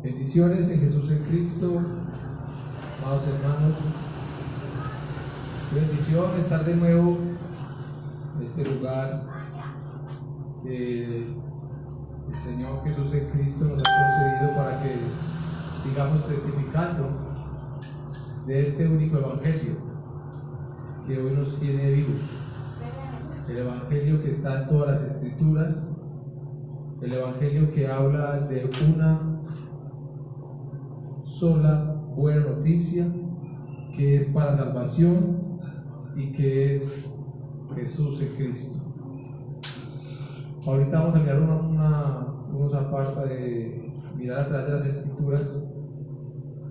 Bendiciones en Jesús en Cristo, amados hermanos. Qué bendición estar de nuevo en este lugar que el Señor Jesús en Cristo nos ha concedido para que sigamos testificando de este único evangelio que hoy nos tiene vivos. El evangelio que está en todas las escrituras, el evangelio que habla de una sola buena noticia, que es para salvación y que es Jesús en Cristo. Ahorita vamos a mirar unos aparta de mirar a través de las escrituras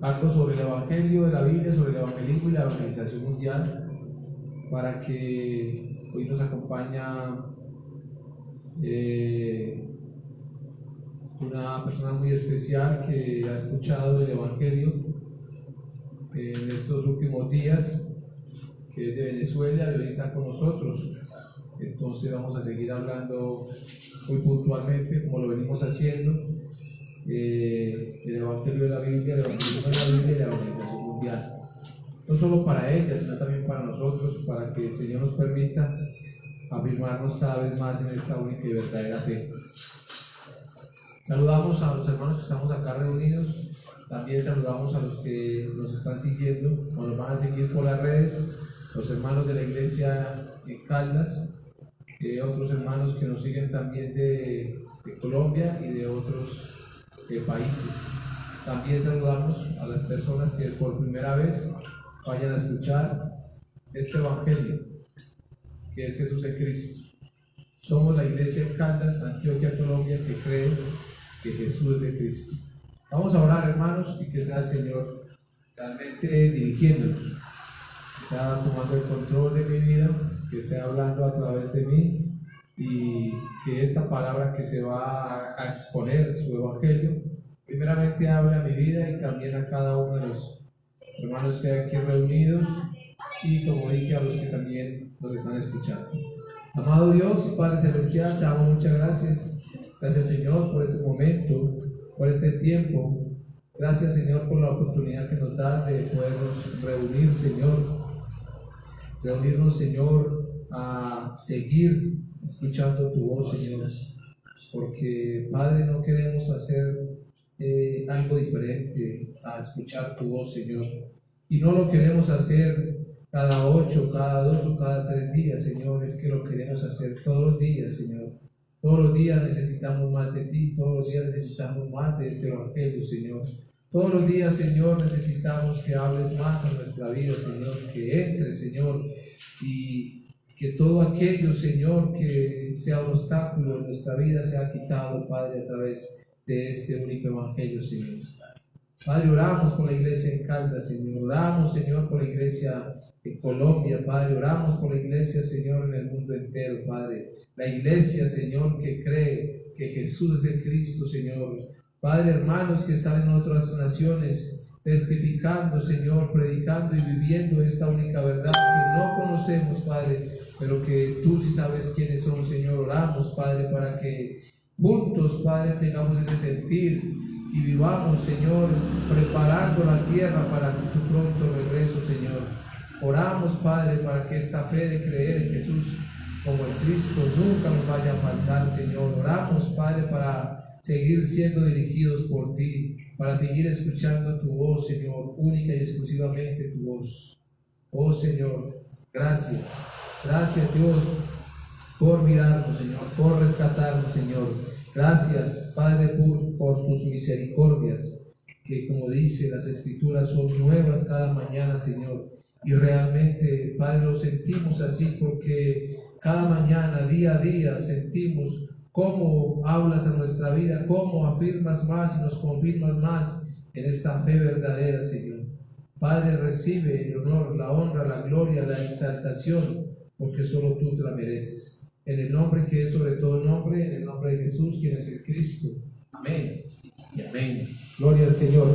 algo sobre el evangelio de la Biblia, sobre el evangelismo y la evangelización mundial, para que hoy nos acompaña una persona muy especial que ha escuchado el evangelio en estos últimos días, que es de Venezuela y hoy está con nosotros. Entonces vamos a seguir hablando muy puntualmente, como lo venimos haciendo, el evangelio de la Biblia, el evangelismo de la Biblia y la evangelización mundial. No solo para ella, sino también para nosotros, para que el Señor nos permita afirmarnos cada vez más en esta única y verdadera fe. Saludamos a los hermanos que estamos acá reunidos, también saludamos a los que nos están siguiendo o nos van a seguir por las redes, los hermanos de la iglesia en Caldas, otros hermanos que nos siguen también de Colombia y de otros países. También saludamos a las personas que por primera vez vayan a escuchar este evangelio, que es Jesús en Cristo. Somos la iglesia en Caldas, Antioquia, Colombia, que cree que Jesús es de Cristo. Vamos a orar, hermanos, y que sea el Señor realmente dirigiéndonos, que sea tomando el control de mi vida, que sea hablando a través de mí, y que esta palabra que se va a exponer, su evangelio, primeramente hable a mi vida y también a cada uno de los hermanos que hay aquí reunidos, y como dije, a los que también nos están escuchando. Amado Dios y Padre Celestial, te damos muchas gracias. Gracias, Señor, por este momento, por este tiempo. Gracias, Señor, por la oportunidad que nos das de podernos reunir, Señor. Reunirnos, Señor, a seguir escuchando tu voz, Señor. Porque, Padre, no queremos hacer algo diferente a escuchar tu voz, Señor. Y no lo queremos hacer cada 8, cada 2 o cada 3 días, Señor. Es que lo queremos hacer todos los días, Señor. Todos los días necesitamos más de ti, todos los días necesitamos más de este evangelio, Señor. Todos los días, Señor, necesitamos que hables más a nuestra vida, Señor, que entres, Señor, y que todo aquello, Señor, que sea un obstáculo en nuestra vida sea quitado, Padre, a través de este único evangelio, Señor. Padre, oramos por la iglesia en Caldas, Señor. Oramos, Señor, por la iglesia en Colombia, Padre. Oramos por la iglesia, Señor, en el mundo entero, Padre. La iglesia, Señor, que cree que Jesús es el Cristo, Señor. Padre, hermanos que están en otras naciones, testificando, Señor, predicando y viviendo esta única verdad que no conocemos, Padre, pero que tú sí sabes quiénes son, Señor. Oramos, Padre, para que juntos, Padre, tengamos ese sentir y vivamos, Señor, preparando la tierra para tu pronto regreso, Señor. Oramos, Padre, para que esta fe de creer en Jesús como el Cristo nunca nos vaya a faltar, Señor. Oramos, Padre, para seguir siendo dirigidos por ti, para seguir escuchando tu voz, Señor, única y exclusivamente tu voz. Oh, Señor, gracias. Gracias, Dios, por mirarnos, Señor, por rescatarnos, Señor. Gracias, Padre, por tus misericordias, que como dice las Escrituras son nuevas cada mañana, Señor. Y realmente, Padre, lo sentimos así porque cada mañana, día a día, sentimos cómo hablas a nuestra vida, cómo afirmas más y nos confirmas más en esta fe verdadera, Señor. Padre, recibe el honor, la honra, la gloria, la exaltación, porque solo tú te la mereces. En el nombre que es sobre todo nombre, en el nombre de Jesús, quien es el Cristo. Amén y amén. Gloria al Señor.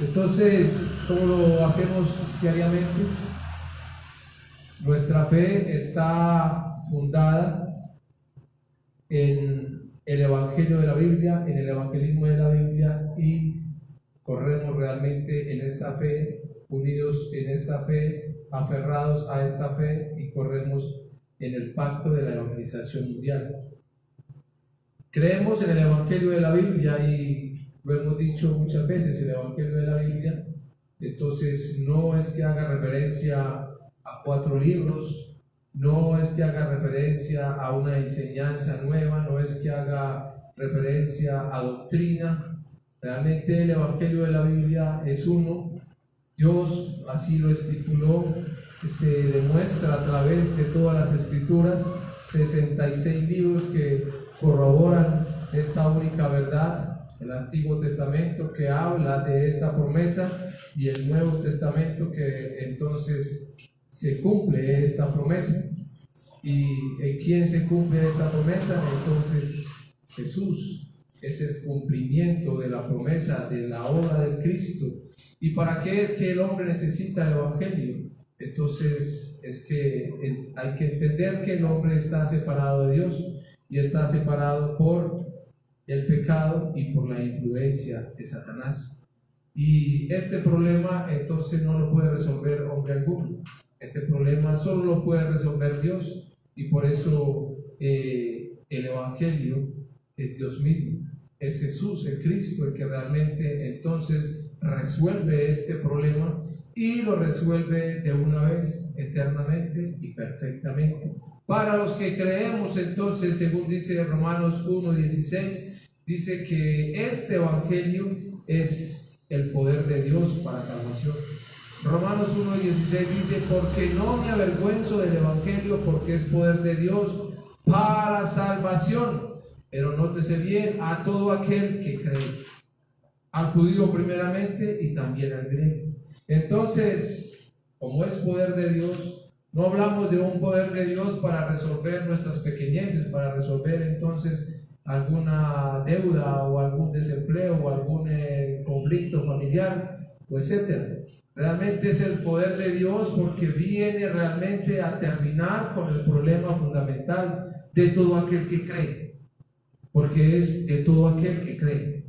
Entonces, ¿cómo lo hacemos diariamente? Nuestra fe está fundada en el Evangelio de la Biblia, en el evangelismo de la Biblia y esta fe, unidos en esta fe, aferrados a esta fe y corremos en el pacto de la evangelización mundial. Creemos en el Evangelio de la Biblia y lo hemos dicho muchas veces, el Evangelio de la Biblia, entonces no es que haga referencia a 4 libros, no es que haga referencia a una enseñanza nueva, no es que haga referencia a doctrina. Realmente el Evangelio de la Biblia es uno. Dios así lo estipuló, se demuestra a través de todas las escrituras, 66 libros que corroboran esta única verdad, el Antiguo Testamento que habla de esta promesa y el Nuevo Testamento que entonces se cumple esta promesa. ¿Y en quién se cumple esta promesa? Entonces Jesús es el cumplimiento de la promesa de la obra del Cristo. ¿Y para qué es que el hombre necesita el Evangelio? Entonces es que hay que entender que el hombre está separado de Dios y está separado por el pecado y por la influencia de Satanás. Y este problema entonces no lo puede resolver hombre alguno. Este problema solo lo puede resolver Dios, y por eso el Evangelio es Dios mismo, es Jesús, el Cristo, el que realmente entonces resuelve este problema y lo resuelve de una vez, eternamente y perfectamente. Para los que creemos entonces, según dice Romanos 1:16, dice que este Evangelio es el poder de Dios para salvación. Romanos 1:16 dice: porque no me avergüenzo del Evangelio, porque es poder de Dios para salvación. Pero nótese bien, a todo aquel que cree, al judío primeramente y también al griego. Entonces, como es poder de Dios, no hablamos de un poder de Dios para resolver nuestras pequeñeces, para resolver entonces alguna deuda o algún desempleo o algún conflicto familiar, etc. Realmente es el poder de Dios porque viene realmente a terminar con el problema fundamental de todo aquel que cree, porque es de todo aquel que cree.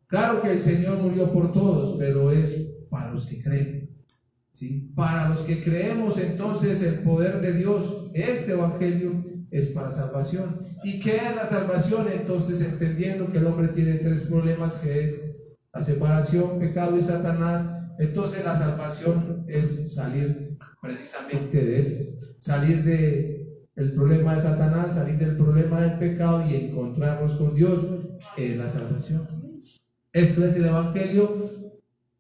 Claro que el Señor murió por todos, pero es para los que creen, ¿sí? Para los que creemos, entonces el poder de Dios, este Evangelio, es para salvación. ¿Y qué es la salvación? Entonces, entendiendo que el hombre tiene 3 problemas, que es la separación, pecado y Satanás, entonces la salvación es salir precisamente de esto, salir del problema de Satanás, salir del problema del pecado y encontrarnos con Dios en la salvación. Esto es el Evangelio,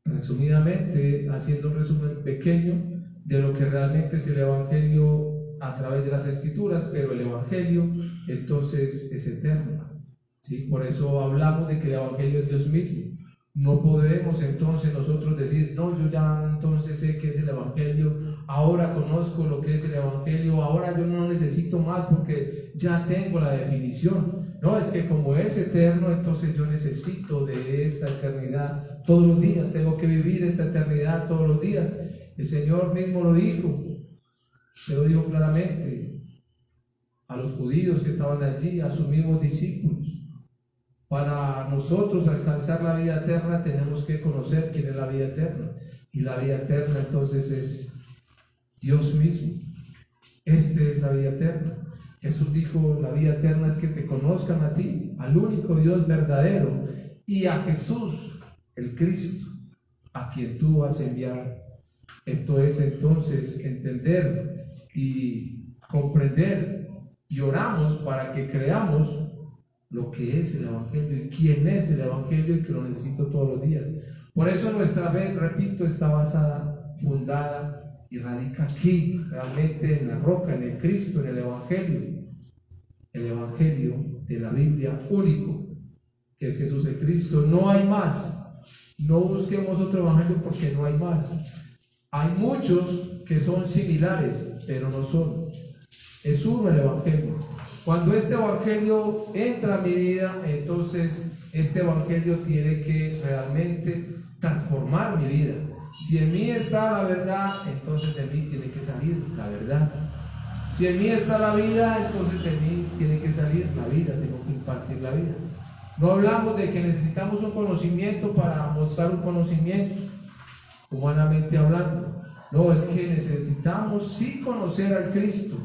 resumidamente, haciendo un resumen pequeño de lo que realmente es el Evangelio a través de las Escrituras, pero el Evangelio entonces es eterno, ¿sí? Por eso hablamos de que el Evangelio es Dios mismo. No podemos entonces nosotros decir: no, yo ya entonces sé que es el Evangelio, ahora conozco lo que es el Evangelio, ahora yo no necesito más porque ya tengo la definición. No, es que como es eterno, entonces yo necesito de esta eternidad todos los días, tengo que vivir esta eternidad todos los días. El Señor mismo lo dijo, se lo dijo claramente a los judíos que estaban allí, a sus mismos discípulos. Para nosotros alcanzar la vida eterna tenemos que conocer quién es la vida eterna, y la vida eterna entonces es Dios mismo. Esta es la vida eterna. Jesús dijo: la vida eterna es que te conozcan a ti, al único Dios verdadero, y a Jesús, el Cristo, a quien tú vas a enviar. Esto es entonces entender y comprender, y oramos para que creamos lo que es el Evangelio y quién es el Evangelio, y que lo necesito todos los días. Por eso nuestra fe, repito, está basada, fundada y radica aquí, realmente en la roca, en el Cristo, en el Evangelio de la Biblia único, que es Jesús el Cristo. No hay más. No busquemos otro Evangelio porque no hay más. Hay muchos que son similares, pero no son. Es uno el Evangelio. Cuando este Evangelio entra a mi vida, entonces este Evangelio tiene que realmente transformar mi vida. Si en mí está la verdad, entonces de mí tiene que salir la verdad. Si en mí está la vida, entonces de mí tiene que salir la vida, tengo que impartir la vida. No hablamos de que necesitamos un conocimiento para mostrar un conocimiento. humanamente hablando. No, es que necesitamos sí conocer al Cristo,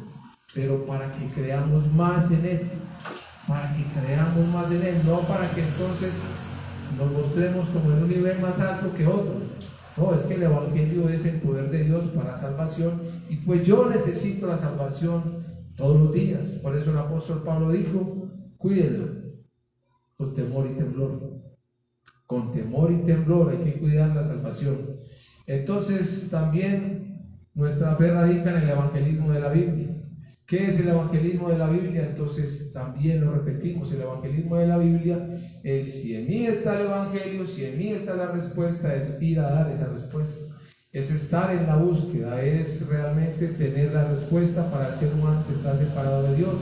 pero para que creamos más en Él, para que creamos más en Él, no para que entonces nos mostremos como en un nivel más alto que otros. No, es que el Evangelio es el poder de Dios para salvación, y pues yo necesito la salvación todos los días. Por eso el apóstol Pablo dijo: cuídenla con temor y temblor. Con temor y temblor hay que cuidar la salvación. Entonces también nuestra fe radica en el evangelismo de la Biblia. ¿Qué es el evangelismo de la Biblia? Entonces también lo repetimos: el evangelismo de la Biblia es, si en mí está el evangelio, si en mí está la respuesta, es ir a dar esa respuesta, es estar en la búsqueda, es realmente tener la respuesta para el ser humano que está separado de Dios.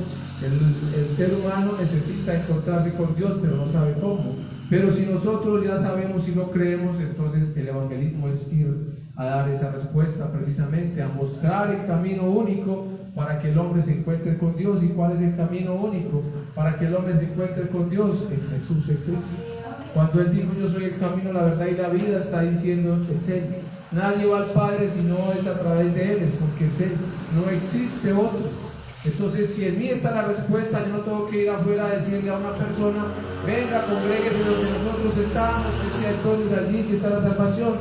El ser humano necesita encontrarse con Dios, pero no sabe cómo. Pero si nosotros ya sabemos y lo creemos, entonces el evangelismo es ir a dar esa respuesta, precisamente a mostrar el camino único para que el hombre se encuentre con Dios. ¿Y cuál es el camino único para que el hombre se encuentre con Dios? Es Jesús, el Cristo. Cuando Él dijo: yo soy el camino, la verdad y la vida, está diciendo: es Él. Nadie va al Padre si no es a través de Él, es porque es Él, no existe otro. Entonces, si en mí está la respuesta, yo no tengo que ir afuera a decirle a una persona: venga, congréguese donde nosotros estamos, que sea entonces allí si está la salvación,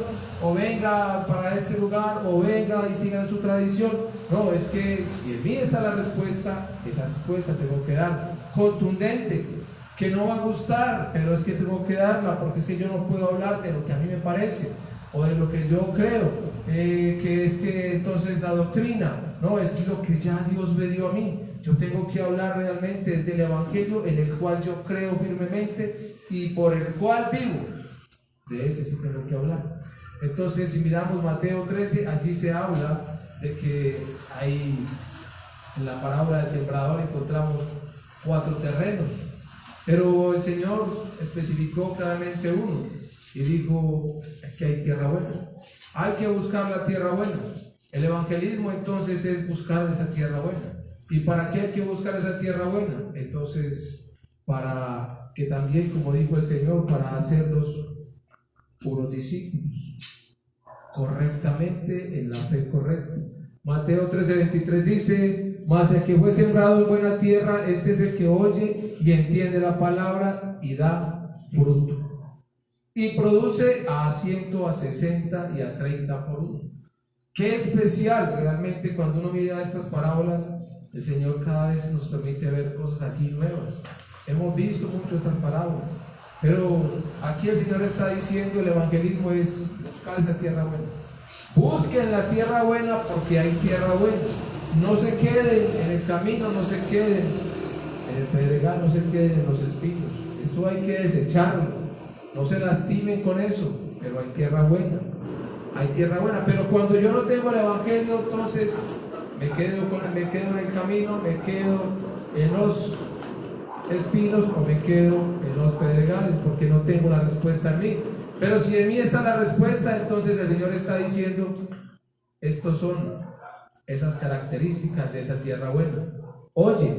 o venga para este lugar, o venga y sigan su tradición. No, es que si en mí está la respuesta, esa respuesta tengo que dar contundente, que no va a gustar, pero es que tengo que darla, porque es que yo no puedo hablar de lo que a mí me parece o de lo que yo creo, que es que entonces la doctrina, no, es lo que ya Dios me dio a mí. Yo tengo que hablar realmente desde el Evangelio, en el cual yo creo firmemente y por el cual vivo. De ese sí tengo que hablar. Entonces, si miramos Mateo 13, allí se habla de que hay, en la parábola del sembrador encontramos 4 terrenos, pero el Señor especificó claramente uno y dijo: es que hay tierra buena, hay que buscar la tierra buena. El evangelismo entonces es buscar esa tierra buena. ¿Y para qué hay que buscar esa tierra buena? Entonces, para que también, como dijo el Señor, para hacerlos puros discípulos, correctamente, en la fe correcta. Mateo 13:23 dice: mas el que fue sembrado en buena tierra, este es el que oye y entiende la palabra y da fruto, y produce a 100, a 60 y a 30 por uno. Qué especial realmente cuando uno mira estas parábolas. El Señor cada vez nos permite ver cosas aquí nuevas. Hemos visto mucho estas parábolas, pero aquí el Señor está diciendo: el evangelismo es buscar esa tierra buena. Busquen la tierra buena, porque hay tierra buena. No se queden en el camino, no se queden en el pedregal, no se queden en los espinos. Eso hay que desecharlo. No se lastimen con eso, pero hay tierra buena. Hay tierra buena. Pero cuando yo no tengo el evangelio, entonces me quedo en el camino, me quedo en los espinos o me quedo en los pedregales, porque no tengo la respuesta en mí. Pero si en mí está la respuesta, entonces el Señor está diciendo: estos son esas características de esa tierra buena. Oye,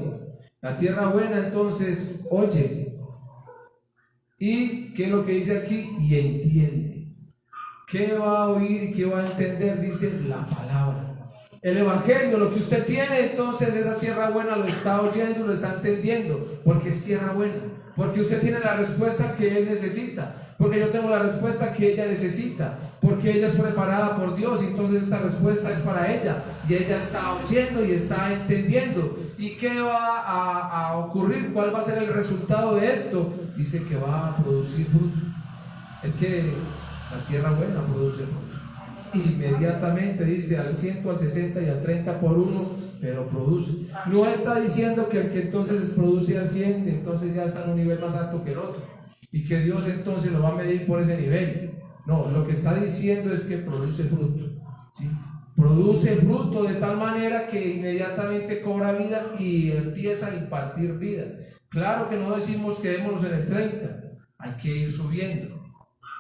la tierra buena entonces oye. ¿Y qué es lo que dice aquí? Y entiende. ¿Qué va a oír y qué va a entender? Dice la palabra. El evangelio, lo que usted tiene, entonces esa tierra buena lo está oyendo y lo está entendiendo, porque es tierra buena, porque usted tiene la respuesta que él necesita, porque yo tengo la respuesta que ella necesita, porque ella es preparada por Dios, y entonces esta respuesta es para ella, y ella está oyendo y está entendiendo. ¿Y qué va a ocurrir? ¿Cuál va a ser el resultado de esto? Dice que va a producir fruto. Es que la tierra buena produce fruto. Inmediatamente dice al 100, al 60 y al 30 por uno, pero produce. No está diciendo que el que entonces produce al 100, entonces ya está en un nivel más alto que el otro, y que Dios entonces lo va a medir por ese nivel. No, lo que está diciendo es que produce fruto, ¿sí? Produce fruto de tal manera que inmediatamente cobra vida y empieza a impartir vida. Claro que no decimos quedémonos en el 30, hay que ir subiendo.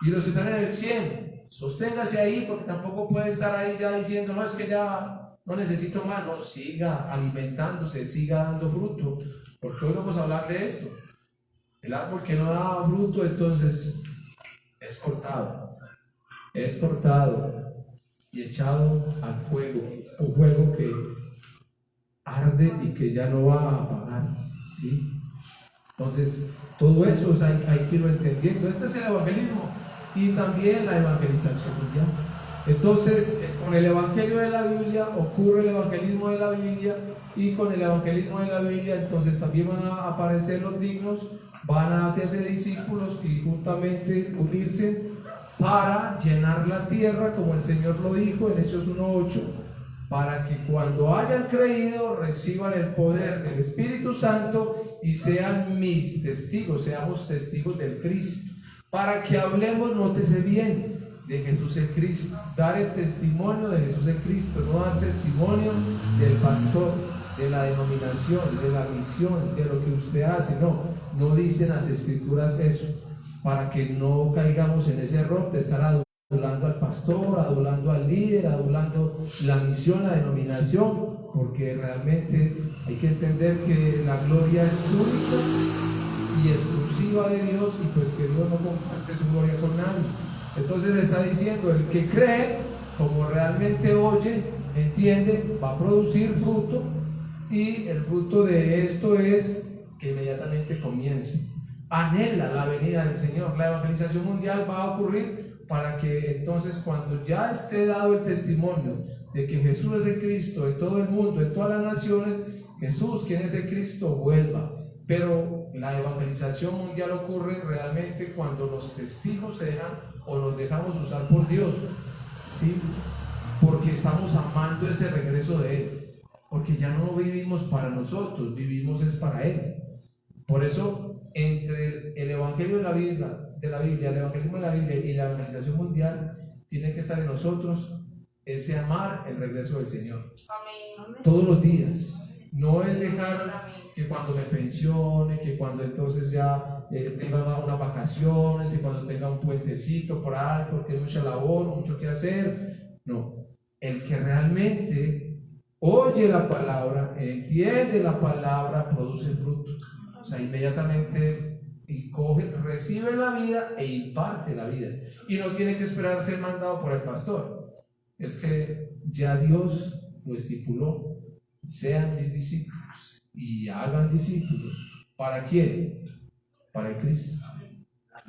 Y los que están en el 100, sosténgase ahí, porque tampoco puede estar ahí ya diciendo: no, es que ya no necesito más. No, siga alimentándose, siga dando fruto, porque hoy vamos a hablar de esto. El árbol que no da fruto, entonces es cortado. es cortado y echado al fuego, un fuego que arde y que ya no va a apagar, ¿sí? Entonces, todo eso hay que irlo entendiendo. Este es el evangelismo y también la evangelización mundial. Entonces, con el evangelio de la Biblia ocurre el evangelismo de la Biblia, y con el evangelismo de la Biblia entonces también van a aparecer los dignos, van a hacerse discípulos y juntamente unirse para llenar la tierra, como el Señor lo dijo en Hechos 1:8, para que cuando hayan creído reciban el poder del Espíritu Santo y sean mis testigos, seamos testigos del Cristo, para que hablemos, nótese bien, de Jesús el Cristo, dar el testimonio de Jesús el Cristo, no dar testimonio del pastor, de la denominación, de la misión, de lo que usted hace, no dicen las Escrituras eso, para que no caigamos en ese error de estar adulando al pastor, adulando al líder, adulando la misión, la denominación, porque realmente hay que entender que la gloria es única y exclusiva de Dios, y pues que Dios no comparte su gloria con nadie. Entonces está diciendo, el que cree, como realmente oye, entiende, va a producir fruto, y el fruto de esto es que inmediatamente comience. Anhela la venida del Señor. La evangelización mundial va a ocurrir para que entonces, cuando ya esté dado el testimonio de que Jesús es el Cristo en todo el mundo, en todas las naciones, Jesús, quien es el Cristo, vuelva. Pero la evangelización mundial ocurre realmente cuando los testigos se dejan o nos dejamos usar por Dios, ¿sí? Porque estamos amando ese regreso de Él, porque ya no vivimos para nosotros, vivimos es para Él. Por eso, entre el evangelio de la Biblia, el evangelismo de la Biblia y la evangelización mundial, tiene que estar en nosotros ese amar el regreso del Señor. Amén. Todos los días. No es dejar que cuando me pensione, que cuando entonces ya tenga unas vacaciones, y cuando tenga un puentecito por ahí, porque hay mucha labor, mucho que hacer. No, el que realmente oye la palabra, entiende la palabra, produce fruto. O sea, inmediatamente y coge, recibe la vida e imparte la vida. Y no tiene que esperar ser mandado por el pastor. Es que ya Dios lo estipuló. Sean mis discípulos y hagan discípulos. ¿Para quién? Para el Cristo.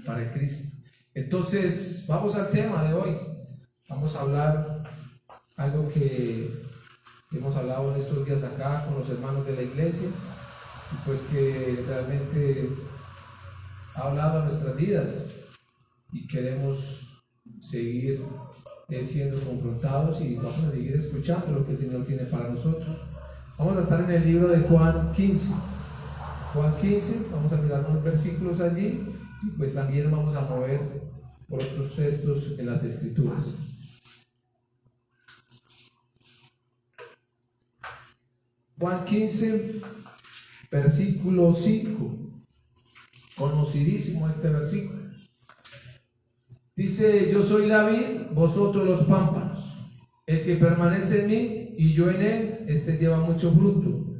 Para el Cristo. Entonces, vamos al tema de hoy. Vamos a hablar algo que hemos hablado en estos días acá con los hermanos de la iglesia, y pues que realmente ha hablado a nuestras vidas, y queremos seguir siendo confrontados, y vamos a seguir escuchando lo que el Señor tiene para nosotros. Vamos a estar en el libro de Juan 15. Juan 15, vamos a mirar unos versículos allí, y pues también vamos a mover por otros textos en las Escrituras. Juan 15, versículo 5. Conocidísimo este versículo. Dice: yo soy la vid, vosotros los pámpanos. El que permanece en mí y yo en él, este lleva mucho fruto,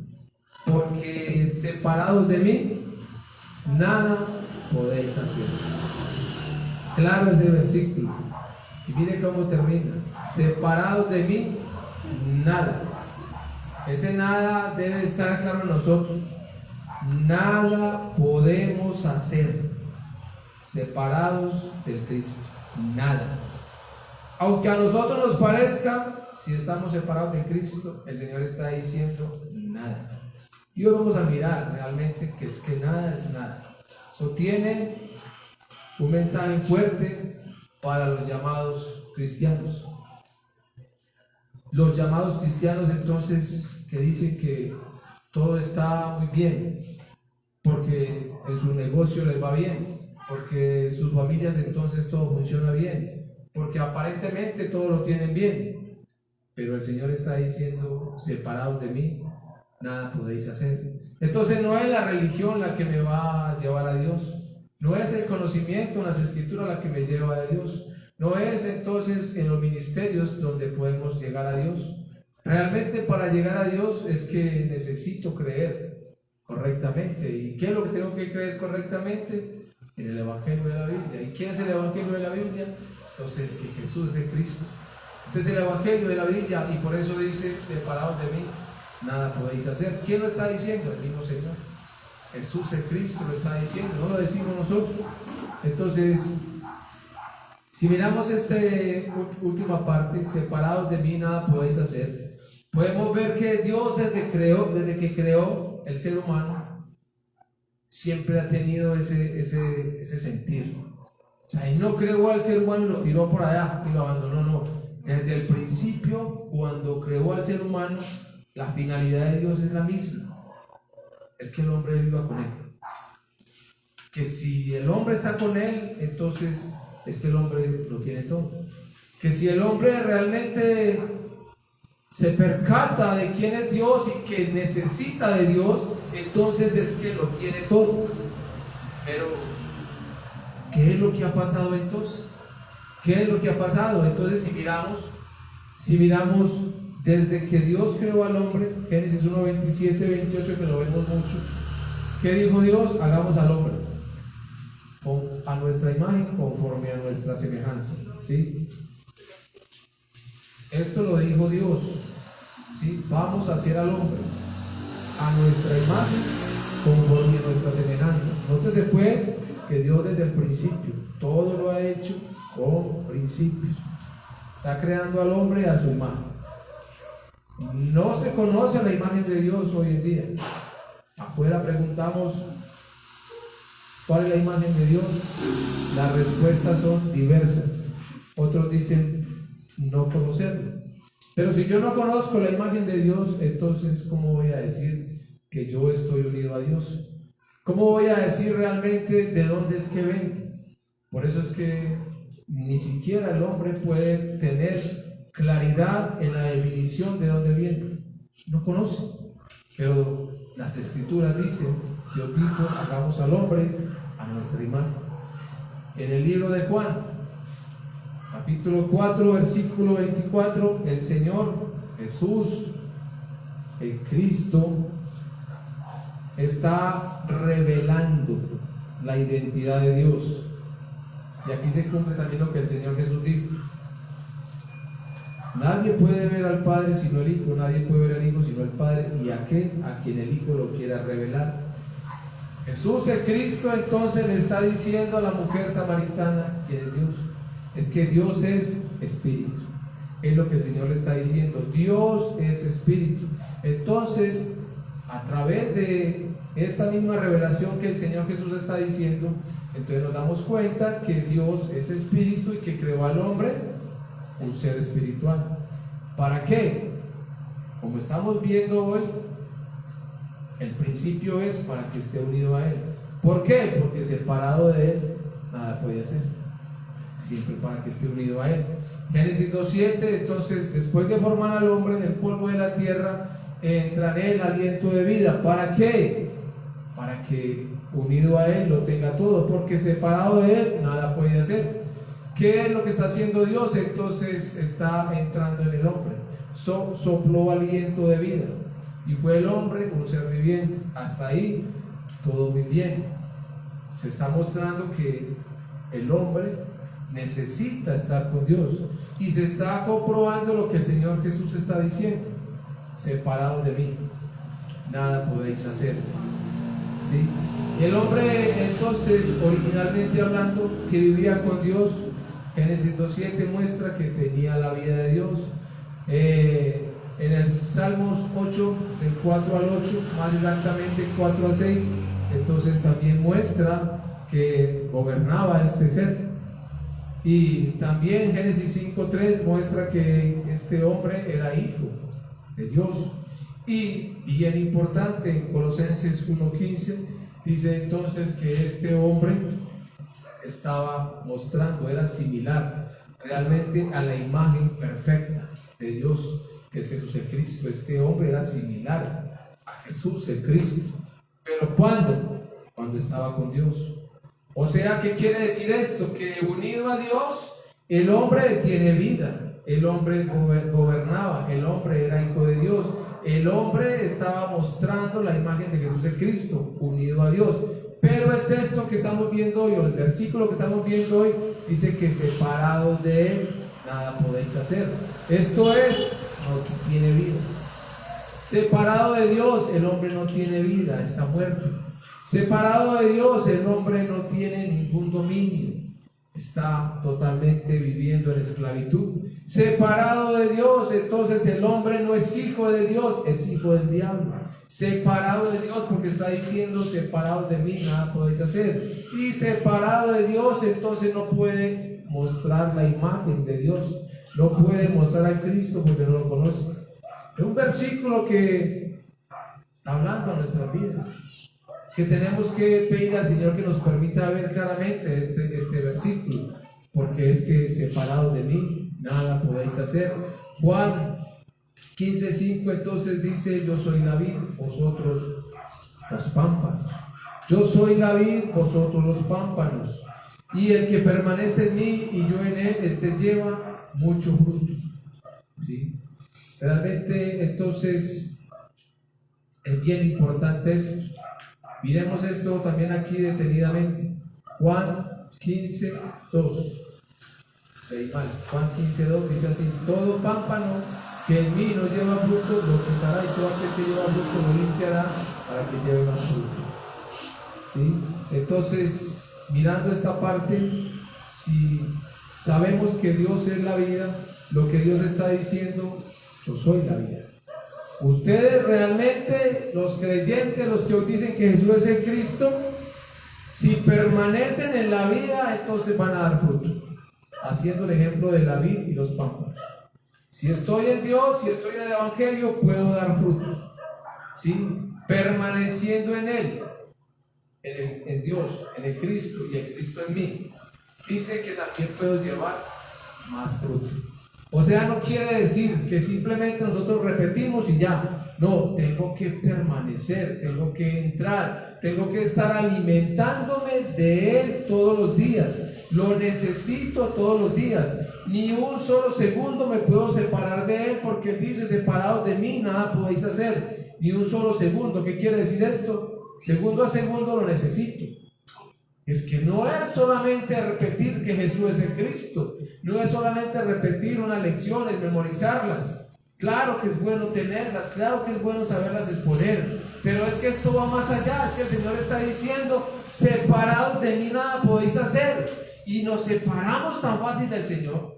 porque separados de mí nada podéis hacer. Claro ese versículo. Y mire cómo termina: separados de mí nada. Ese nada debe estar claro en nosotros. Nada podemos hacer separados del Cristo. Nada. Aunque a nosotros nos parezca, si estamos separados de Cristo, el Señor está diciendo nada. Y hoy vamos a mirar realmente que es que nada es nada. Eso tiene un mensaje fuerte para los llamados cristianos. Los llamados cristianos, entonces, que dicen que todo está muy bien, porque en su negocio les va bien, porque sus familias entonces todo funciona bien, porque aparentemente todo lo tienen bien, pero el Señor está diciendo: separados de mí nada podéis hacer. Entonces no es la religión la que me va a llevar a Dios, no es el conocimiento en las Escrituras la que me lleva a Dios, no es entonces en los ministerios donde podemos llegar a Dios. Realmente para llegar a Dios es que necesito creer correctamente. ¿Y qué es lo que tengo que creer correctamente? en el Evangelio de la Biblia. ¿Y quién es el Evangelio de la Biblia? Entonces, que Jesús es el Cristo. Este es el Evangelio de la Biblia, y por eso dice: separados de mí, nada podéis hacer. ¿Quién lo está diciendo? El mismo Señor. Jesús el Cristo lo está diciendo, no lo decimos nosotros. Entonces, si miramos esta última parte, separados de mí, nada podéis hacer, podemos ver que Dios desde que creó el ser humano, siempre ha tenido ese sentir. O sea, Él no creó al ser humano y lo tiró por allá y lo abandonó, no. Desde el principio, cuando creó al ser humano, la finalidad de Dios es la misma: es que el hombre viva con Él. Que si el hombre está con Él, entonces es que el hombre lo tiene todo. Que si el hombre realmente se percata de quién es Dios y que necesita de Dios, entonces es que lo tiene todo. Pero, ¿qué es lo que ha pasado entonces? ¿Qué es lo que ha pasado? Entonces, si miramos desde que Dios creó al hombre, Génesis 1, 27, 28, que lo vemos mucho, ¿qué dijo Dios? Hagamos al hombre a nuestra imagen, conforme a nuestra semejanza, ¿sí? Esto lo dijo Dios, ¿sí? Vamos a hacer al hombre a nuestra imagen, conforme a nuestra semejanza. Nótese pues que Dios desde el principio todo lo ha hecho con principios. Está creando al hombre a su imagen. No se conoce la imagen de Dios hoy en día. Afuera preguntamos: ¿cuál es la imagen de Dios? Las respuestas son diversas. Otros dicen no conocerlo. Pero si yo no conozco la imagen de Dios, entonces ¿cómo voy a decir que yo estoy unido a Dios? ¿Cómo voy a decir realmente de dónde es que vengo? Por eso es que ni siquiera el hombre puede tener claridad en la definición de dónde viene. No conoce. Pero las Escrituras dicen: Dios dijo, hagamos al hombre a nuestra imagen. En el libro de Juan, capítulo 4, versículo 24, el Señor Jesús, el Cristo, está revelando la identidad de Dios. Y aquí se cumple también lo que el Señor Jesús dijo: nadie puede ver al Padre sino el Hijo, nadie puede ver al Hijo sino el Padre, y aquel a quien el Hijo lo quiera revelar. Jesús el Cristo entonces le está diciendo a la mujer samaritana quién es Dios. Es que Dios es espíritu. Es lo que el Señor le está diciendo: Dios es espíritu. Entonces, a través de esta misma revelación que el Señor Jesús está diciendo, entonces nos damos cuenta que Dios es espíritu y que creó al hombre un ser espiritual. ¿Para qué? Como estamos viendo hoy, el principio es para que esté unido a Él. ¿Por qué? Porque separado de Él nada puede hacer. Siempre para que esté unido a Él. Génesis 2:7, entonces después de formar al hombre en el polvo de la tierra, entra en él aliento de vida. ¿Para qué? Para que unido a Él lo tenga todo, porque separado de Él nada puede hacer. ¿Qué es lo que está haciendo Dios? Entonces está entrando en el hombre. Sopló aliento de vida y fue el hombre un ser viviente. Hasta ahí todo muy bien. Se está mostrando que el hombre necesita estar con Dios, y se está comprobando lo que el Señor Jesús está diciendo: separados de mí nada podéis hacer. ¿Sí? El hombre entonces, originalmente hablando, que vivía con Dios, Génesis 2:7 muestra que tenía la vida de Dios. En el Salmos 8, del 4 al 8, más exactamente 4 a 6, entonces también muestra que gobernaba este ser. Y también Génesis 5:3 muestra que este hombre era hijo de Dios. Y bien importante, en Colosenses 1:15 dice entonces que este hombre estaba mostrando, era similar realmente a la imagen perfecta de Dios, que es Jesús el Cristo. Este hombre era similar a Jesús el Cristo. ¿Pero cuándo? Cuando estaba con Dios. O sea, ¿qué quiere decir esto? Que unido a Dios, el hombre tiene vida, el hombre gobernaba, el hombre era hijo de Dios, el hombre estaba mostrando la imagen de Jesús el Cristo, unido a Dios. Pero el texto que estamos viendo hoy, o el versículo que estamos viendo hoy, dice que separados de Él, nada podéis hacer. Esto es, no tiene vida. Separado de Dios, el hombre no tiene vida, está muerto. Separado de Dios, el hombre no tiene ningún dominio, está totalmente viviendo en esclavitud. Separado de Dios, entonces el hombre no es hijo de Dios, es hijo del diablo. Separado de Dios, porque está diciendo: separados de mí nada podéis hacer. Y separado de Dios, entonces no puede mostrar la imagen de Dios, no puede mostrar a Cristo porque no lo conoce. Es un versículo que está hablando a nuestras vidas, que tenemos que pedir al Señor que nos permita ver claramente este versículo, porque es que separados de mí nada podéis hacer. Juan 15:5 entonces dice: yo soy la vid, vosotros los pámpanos. Yo soy la vid, vosotros los pámpanos. Y el que permanece en mí y yo en él, este lleva mucho fruto. ¿Sí? Realmente entonces es bien importante esto. Miremos esto también aquí detenidamente. Juan 15:2. Juan 15:2 dice así: todo pámpano que en mí no lleva fruto lo quitará, y todo aquel que lleva fruto lo limpiará para que lleve más fruto. ¿Sí? Entonces, mirando esta parte, si sabemos que Dios es la vida, lo que Dios está diciendo: yo soy la vida. Ustedes realmente, los creyentes, los que hoy dicen que Jesús es el Cristo, si permanecen en la vida, entonces van a dar fruto, haciendo el ejemplo de la vid y los pámpanos. Si estoy en Dios, si estoy en el Evangelio, puedo dar frutos, ¿sí? Permaneciendo en Él, en Dios, en el Cristo, y el Cristo en mí, dice que también puedo llevar más fruto. O sea, no quiere decir que simplemente nosotros repetimos y ya. No, tengo que permanecer, tengo que entrar, tengo que estar alimentándome de Él todos los días. Lo necesito todos los días. Ni un solo segundo me puedo separar de Él, porque Él dice: separados de mí nada podéis hacer. Ni un solo segundo. ¿Qué quiere decir esto? Segundo a segundo lo necesito. Es que no es solamente repetir que Jesús es el Cristo, no es solamente repetir unas lecciones, memorizarlas. Claro que es bueno tenerlas, claro que es bueno saberlas exponer, pero es que esto va más allá. Es que el Señor está diciendo: separados de mí nada podéis hacer. Y nos separamos tan fácil del Señor,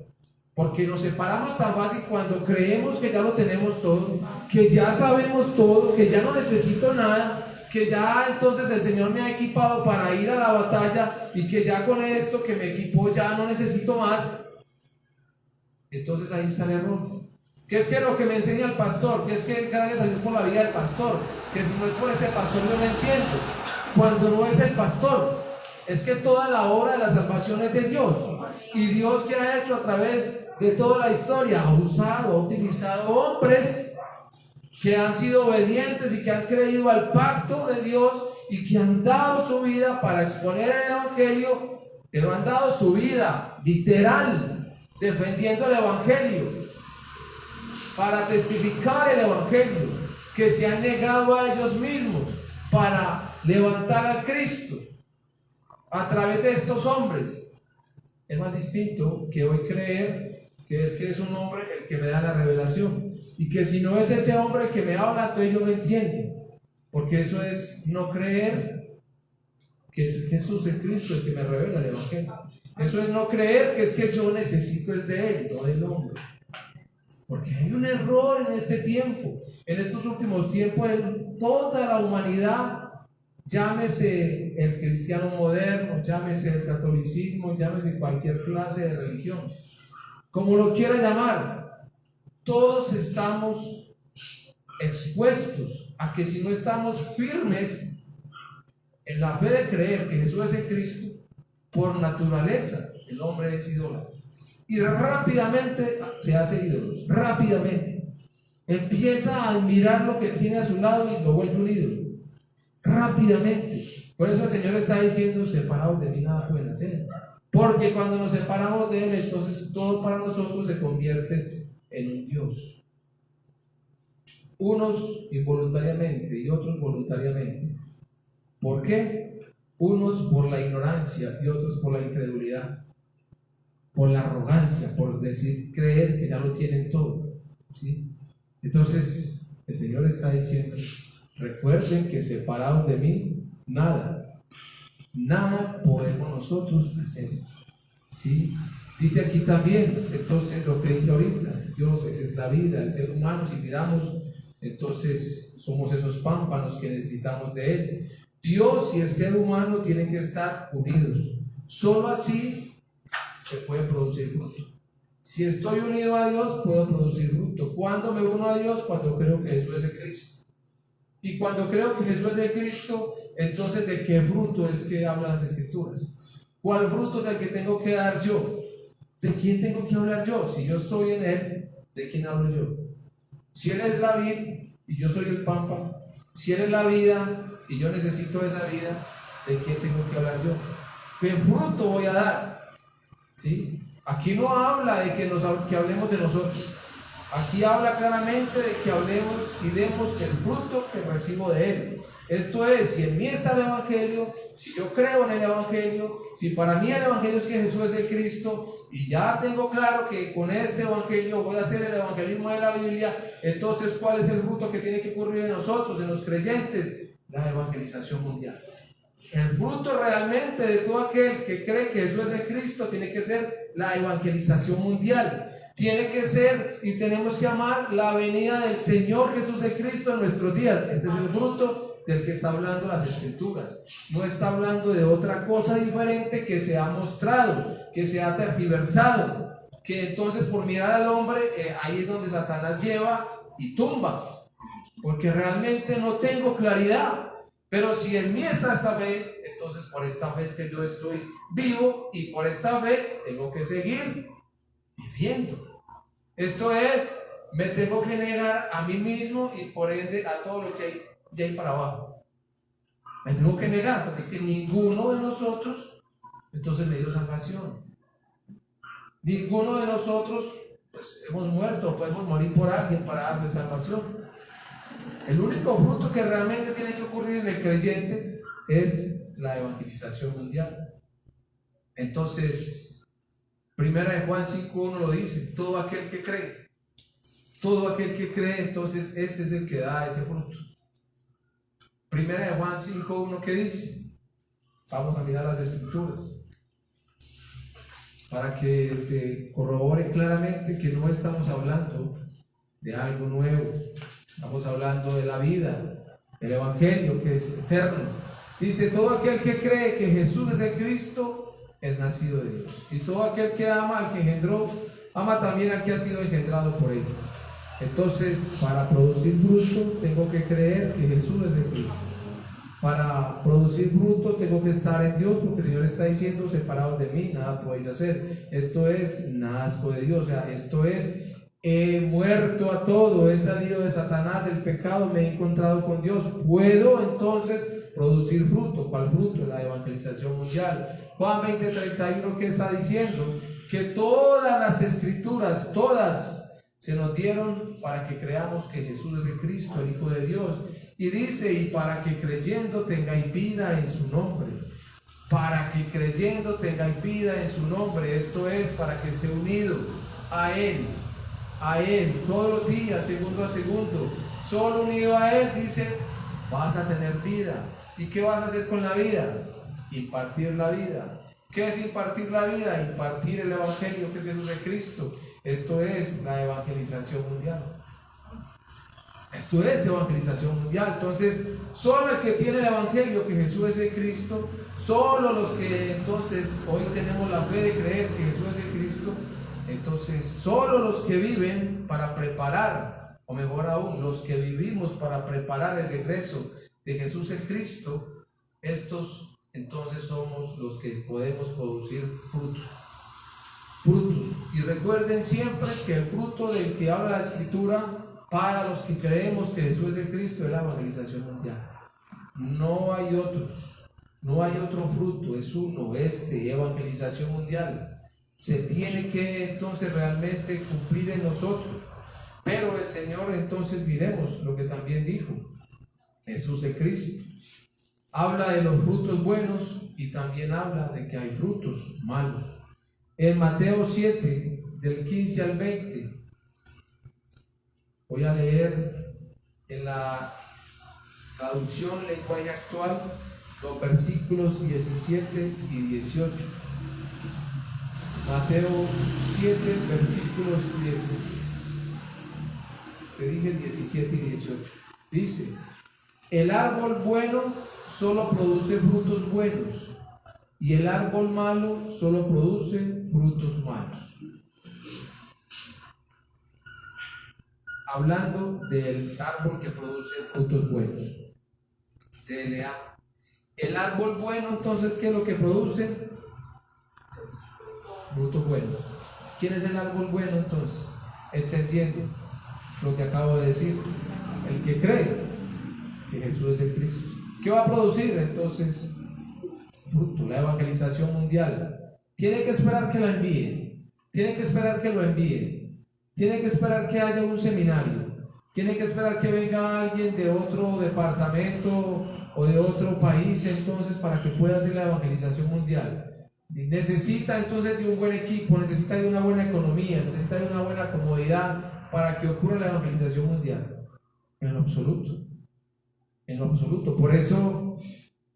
porque nos separamos tan fácil cuando creemos que ya lo tenemos todo, que ya sabemos todo, que ya no necesito nada, que ya entonces el Señor me ha equipado para ir a la batalla, y que ya con esto que me equipó ya no necesito más. Entonces ahí está el error. Que es que lo que me enseña el pastor, que es que gracias a Dios por la vida del pastor, que si no es por ese pastor yo no entiendo. Cuando no es el pastor, es que toda la obra de la salvación es de Dios, y Dios, que ha hecho a través de toda la historia, ha usado, ha utilizado hombres que han sido obedientes y que han creído al pacto de Dios y que han dado su vida para exponer el Evangelio, pero han dado su vida literal defendiendo el Evangelio, para testificar el Evangelio, que se han negado a ellos mismos para levantar a Cristo a través de estos hombres. Es más distinto que hoy creer que es un hombre el que me da la revelación, y que si no es ese hombre el que me habla, entonces yo no entiendo, porque eso es no creer que es Jesús el Cristo el que me revela el Evangelio. Eso es no creer que es que yo necesito es de Él, no del hombre. Porque hay un error en este tiempo, en estos últimos tiempos, en toda la humanidad. Llámese el cristiano moderno, llámese el catolicismo, llámese cualquier clase de religión, como lo quiera llamar, todos estamos expuestos a que si no estamos firmes en la fe de creer que Jesús es el Cristo, por naturaleza el hombre es idólatra. Y rápidamente se hace ídolo, rápidamente. Empieza a admirar lo que tiene a su lado y lo vuelve un ídolo. Rápidamente. Por eso el Señor está diciendo: separados de mí nada pueden hacer. Porque cuando nos separamos de Él, entonces todo para nosotros se convierte en un Dios. Unos involuntariamente y otros voluntariamente. ¿Por qué? unos por la ignorancia y otros por la incredulidad, por la arrogancia, por decir, creer que ya lo tienen todo, ¿sí? Entonces el Señor está diciendo: recuerden que separados de mí, nada podemos nosotros hacer, ¿sí? Dice aquí también, entonces, lo que dije ahorita: Dios es la vida, el ser humano, si miramos, entonces somos esos pámpanos que necesitamos de Él. Dios y el ser humano tienen que estar unidos. Solo así se puede producir fruto. Si estoy unido a Dios, puedo producir fruto. ¿Cuándo me uno a Dios? Cuando creo que Jesús es el Cristo. Y cuando creo que Jesús es el Cristo, entonces, ¿de qué fruto es que hablan las Escrituras? ¿Cuál fruto es el que tengo que dar yo? ¿De quién tengo que hablar yo? Si yo estoy en Él, ¿de quién hablo yo? Si Él es la vid y yo soy el pámpano, si Él es la vida y yo necesito esa vida, ¿de quién tengo que hablar yo? ¿Qué fruto voy a dar? ¿Sí? Aquí no habla de que hablemos de nosotros. Aquí habla claramente de que hablemos y demos el fruto que recibo de Él. Esto es, si en mí está el Evangelio, si yo creo en el Evangelio, si para mí el Evangelio es que Jesús es el Cristo, y ya tengo claro que con este Evangelio voy a hacer el evangelismo de la Biblia, entonces, ¿cuál es el fruto que tiene que ocurrir en nosotros, en los creyentes? La evangelización mundial. El fruto realmente de todo aquel que cree que Jesús es el Cristo tiene que ser la evangelización mundial. Tiene que ser, y tenemos que amar la venida del Señor Jesús el Cristo en nuestros días. Este es el fruto del que está hablando las Escrituras. No está hablando de otra cosa diferente que se ha mostrado, que se ha tergiversado, que entonces por mirar al hombre, ahí es donde Satanás lleva y tumba, porque realmente no tengo claridad. Pero si en mí está esta fe, entonces por esta fe es que yo estoy vivo, y por esta fe tengo que seguir viviendo. Esto es, me tengo que negar a mí mismo y por ende a todo lo que hay de ahí para abajo. Me tengo que negar, porque es que ninguno de nosotros entonces me dio salvación. Ninguno de nosotros pues hemos muerto, podemos morir por alguien para darle salvación. El único fruto que realmente tiene que ocurrir en el creyente es la evangelización mundial. Entonces, primera de Juan 5:1 lo dice: todo aquel que cree, entonces este es el que da ese fruto. Primera de Juan 5:1, ¿qué dice? Vamos a mirar las Escrituras para que se corrobore claramente que no estamos hablando de algo nuevo. Estamos hablando de la vida, del Evangelio que es eterno. Dice: todo aquel que cree que Jesús es el Cristo es nacido de Dios. Y todo aquel que ama al que engendró, ama también al que ha sido engendrado por él. Entonces, para producir fruto, tengo que creer que Jesús es el Cristo. Para producir fruto, tengo que estar en Dios, porque el Señor está diciendo: separados de mí, nada podéis hacer. Esto es, nazco de Dios. O sea, esto es, he muerto a todo, he salido de Satanás, del pecado, me he encontrado con Dios. Puedo entonces producir fruto. ¿Cuál fruto? La evangelización mundial. Juan 20:31, ¿qué está diciendo? Que todas las Escrituras, todas, se nos dieron para que creamos que Jesús es el Cristo, el Hijo de Dios. Y dice: y para que creyendo tengáis vida en su nombre. Para que creyendo tengáis vida en su nombre. Esto es, para que esté unido a Él, todos los días, segundo a segundo. Solo unido a Él, dice, vas a tener vida. ¿Y qué vas a hacer con la vida? Impartir la vida. ¿Qué es impartir la vida? Impartir el Evangelio que es Jesús de Cristo. Esto es la evangelización mundial. Esto es evangelización mundial. Entonces, solo el que tiene el Evangelio que Jesús es el Cristo, solo los que entonces hoy tenemos la fe de creer que Jesús es el Cristo, entonces solo los que viven para preparar, o mejor aún, los que vivimos para preparar el regreso de Jesús el Cristo, estos entonces somos los que podemos producir frutos. Y recuerden siempre que el fruto del que habla la Escritura para los que creemos que Jesús es el Cristo es la evangelización mundial. No hay otros, no hay otro fruto, es uno, evangelización mundial. Se tiene que entonces realmente cumplir en nosotros. Pero el Señor, entonces miremos lo que también dijo: Jesús es Cristo. habla de los frutos buenos y también habla de que hay frutos malos. En Mateo 7, del 15 al 20, voy a leer en la traducción lenguaje actual los versículos 17 y 18. Mateo 7, versículos 17 y 18. Dice: el árbol bueno solo produce frutos buenos, y el árbol malo solo produce frutos malos. Hablando del árbol que produce frutos buenos. TLA. El árbol bueno, entonces, ¿qué es lo que produce? Frutos buenos. ¿Quién es el árbol bueno entonces? Entendiendo lo que acabo de decir, el que cree que Jesús es el Cristo. ¿Qué va a producir entonces? Fruto. La evangelización mundial. Tiene que esperar que la envíen, tiene que esperar que lo envíen, tiene que esperar que haya un seminario, tiene que esperar que venga alguien de otro departamento o de otro país entonces para que pueda hacer la evangelización mundial. Necesita entonces de un buen equipo, necesita de una buena economía, necesita de una buena comodidad para que ocurra la evangelización mundial. En lo absoluto. En lo absoluto. Por eso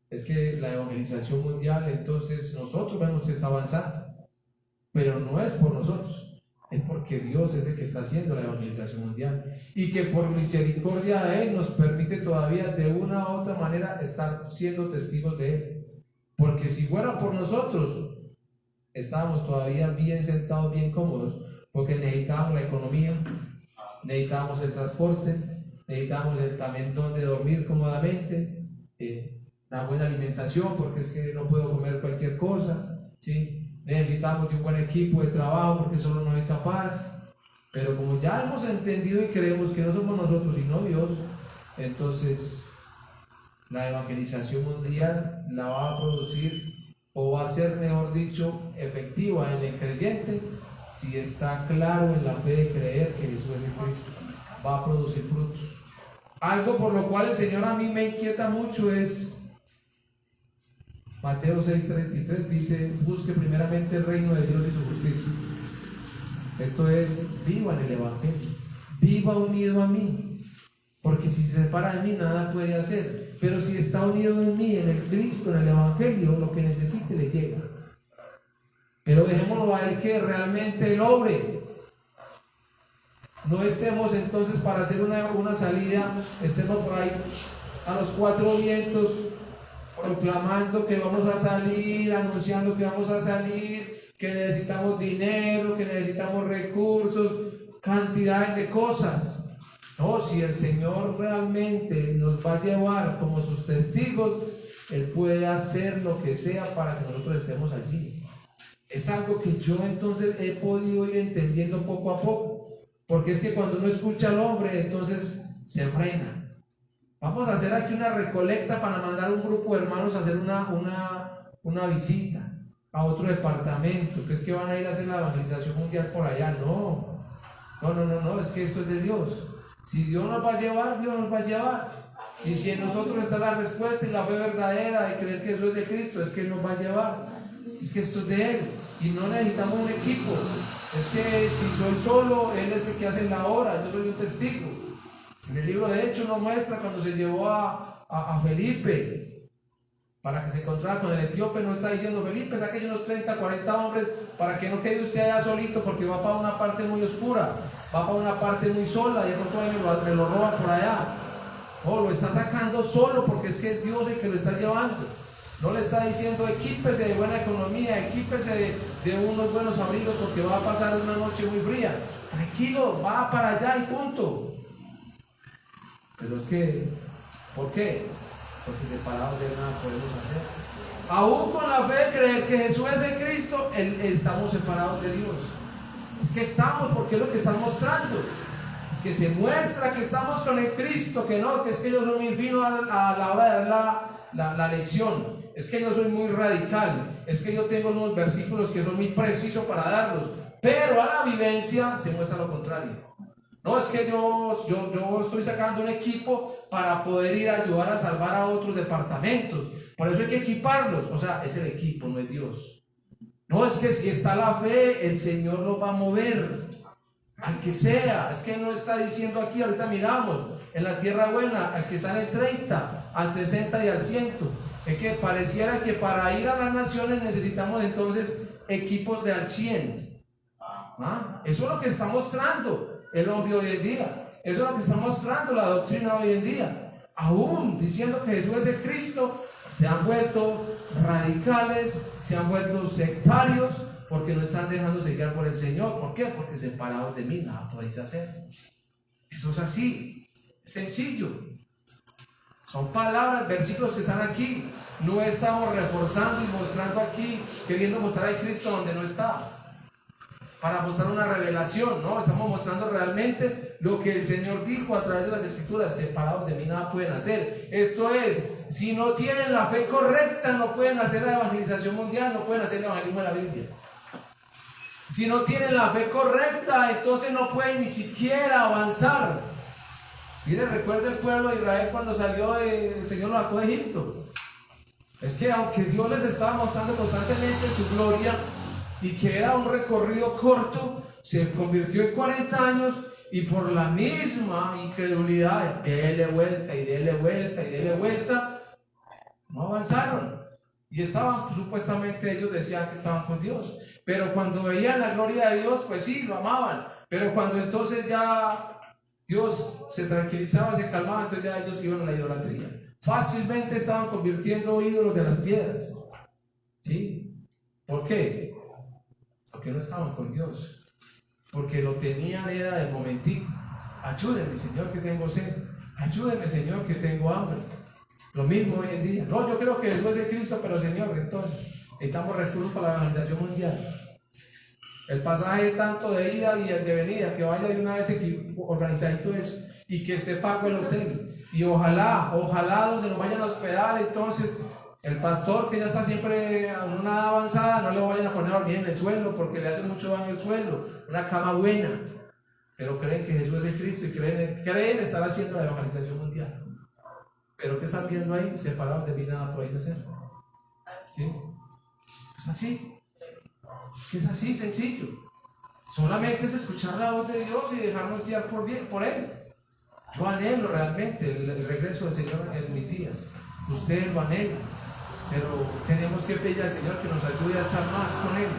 es que la evangelización mundial, entonces nosotros vemos que está avanzando, pero no es por nosotros, es porque Dios es el que está haciendo la evangelización mundial y que por misericordia de Él nos permite todavía de una u otra manera estar siendo testigos de Él. Porque si fuera por nosotros, estábamos todavía bien sentados, bien cómodos, porque necesitábamos la economía, necesitábamos el transporte, necesitábamos también donde dormir cómodamente, la buena alimentación, porque es que no puedo comer cualquier cosa, ¿sí? Necesitamos de un buen equipo de trabajo, porque solo no soy capaz. Pero como ya hemos entendido y creemos que no somos nosotros sino Dios, entonces la evangelización mundial la va a producir, o va a ser, mejor dicho, efectiva en el creyente si está claro en la fe de creer que Jesús es el Cristo. Va a producir frutos. Algo por lo cual el Señor a mí me inquieta mucho es Mateo 6:33, dice: busque primeramente el reino de Dios y su justicia. Esto es, viva en el Evangelio, viva unido a mí, porque si se separa de mí nada puede hacer, pero si está unido en mí, en el Cristo, en el Evangelio, lo que necesite le llega. Pero dejémoslo a Él que realmente Él obre. No estemos entonces para hacer una salida, estemos por ahí a los cuatro vientos proclamando que vamos a salir, anunciando que vamos a salir, que necesitamos dinero, que necesitamos recursos, cantidades de cosas. No, si el Señor realmente nos va a llevar como sus testigos, Él puede hacer lo que sea para que nosotros estemos allí. Es algo que yo entonces he podido ir entendiendo poco a poco, porque es que cuando uno escucha al hombre, entonces se frena. Vamos a hacer aquí una recolecta para mandar un grupo de hermanos a hacer una visita a otro departamento, que es que van a ir a hacer la evangelización mundial por allá. No, es que esto es de Dios. Si Dios nos va a llevar, Dios nos va a llevar. Y si en nosotros está la respuesta y la fe verdadera de creer que Jesús es de Cristo, es que Él nos va a llevar. Es que esto es de Él y no necesitamos un equipo. Es que si soy solo, Él es el que hace la obra, yo soy un testigo. En el libro de Hechos nos muestra cuando se llevó a Felipe para que se encontrara con el etíope. No está diciendo: Felipe, saque unos 30, 40 hombres para que no quede usted allá solito, porque va para una parte muy oscura, va para una parte muy sola y de pronto me lo roban por allá. Lo está sacando solo porque es que es Dios el que lo está llevando. No le está diciendo: equípese de buena economía, equípese de unos buenos abrigos porque va a pasar una noche muy fría. Tranquilo, va para allá y punto. Pero es que, ¿por qué? Porque separados de nada podemos hacer. Aún con la fe de creer que Jesús es el Cristo, estamos separados de Dios. Es que estamos, porque es lo que están mostrando. Es que se muestra que estamos con el Cristo, que no, que es que yo soy muy fino a la hora de dar la lección. Es que yo soy muy radical. Es que yo tengo unos versículos que son muy precisos para darlos. Pero a la vivencia se muestra lo contrario. No, es que yo estoy sacando un equipo para poder ir a ayudar a salvar a otros departamentos. Por eso hay que equiparlos. O sea, es el equipo, no es Dios. No, es que si está la fe, el Señor lo va a mover. Al que sea. Es que no está diciendo aquí, ahorita miramos, en la tierra buena, al que está en el 30, al 60 y al 100. Es que pareciera que para ir a las naciones necesitamos entonces equipos de al 100. Eso es lo que está mostrando el hombre hoy en día. Eso es lo que está mostrando la doctrina hoy en día. Aún diciendo que Jesús es el Cristo, se han vuelto radicales, se han vuelto sectarios, porque no están dejándose guiar por el Señor. ¿Por qué? Porque separados de mí nada podéis hacer. Eso es así, sencillo. Son palabras, versículos que están aquí. No estamos reforzando y mostrando aquí, queriendo mostrar a Cristo donde no está, para mostrar una revelación. No, estamos mostrando realmente lo que el Señor dijo a través de las Escrituras: separados de mí nada pueden hacer. Esto es, si no tienen la fe correcta, no pueden hacer la evangelización mundial, no pueden hacer el evangelismo de la Biblia. Si no tienen la fe correcta, entonces no pueden ni siquiera avanzar. Mire, recuerda el pueblo de Israel cuando salió, el Señor lo sacó de Egipto. Es que aunque Dios les estaba mostrando constantemente su gloria y que era un recorrido corto, se convirtió en 40 años y por la misma incredulidad, déle vuelta y déle vuelta y déle vuelta, no avanzaron. Y estaban, supuestamente ellos decían que estaban con Dios, pero cuando veían la gloria de Dios, pues sí, lo amaban. Pero cuando entonces ya Dios se tranquilizaba, se calmaba, entonces ya ellos iban a la idolatría. Fácilmente estaban convirtiendo ídolos de las piedras. ¿Sí? ¿Por qué? Porque no estaban con Dios. Porque lo tenían era del momentico. Ayúdeme, Señor, que tengo sed. Ayúdeme, Señor, que tengo hambre. Lo mismo hoy en día. No, yo creo que Jesús es el Cristo, pero Señor, entonces necesitamos recursos para la evangelización mundial. El pasaje tanto de ida y el de venida, que vaya de una vez organizadito eso y que esté pago el hotel. Y ojalá donde nos vayan a hospedar, entonces el pastor que ya está siempre en una edad avanzada, no le vayan a poner a dormir en el suelo porque le hace mucho daño el suelo. Una cama buena. Pero creen que Jesús es el Cristo y creen estar haciendo la evangelización mundial. Pero ¿qué están viendo ahí? Separados de mí nada podéis hacer. ¿Sí? Es así. Es así, sencillo. Solamente es escuchar la voz de Dios y dejarnos guiar por Él. Yo anhelo realmente el regreso del Señor en mis días. Ustedes lo anhelan. Pero tenemos que pedir al Señor que nos ayude a estar más con Él,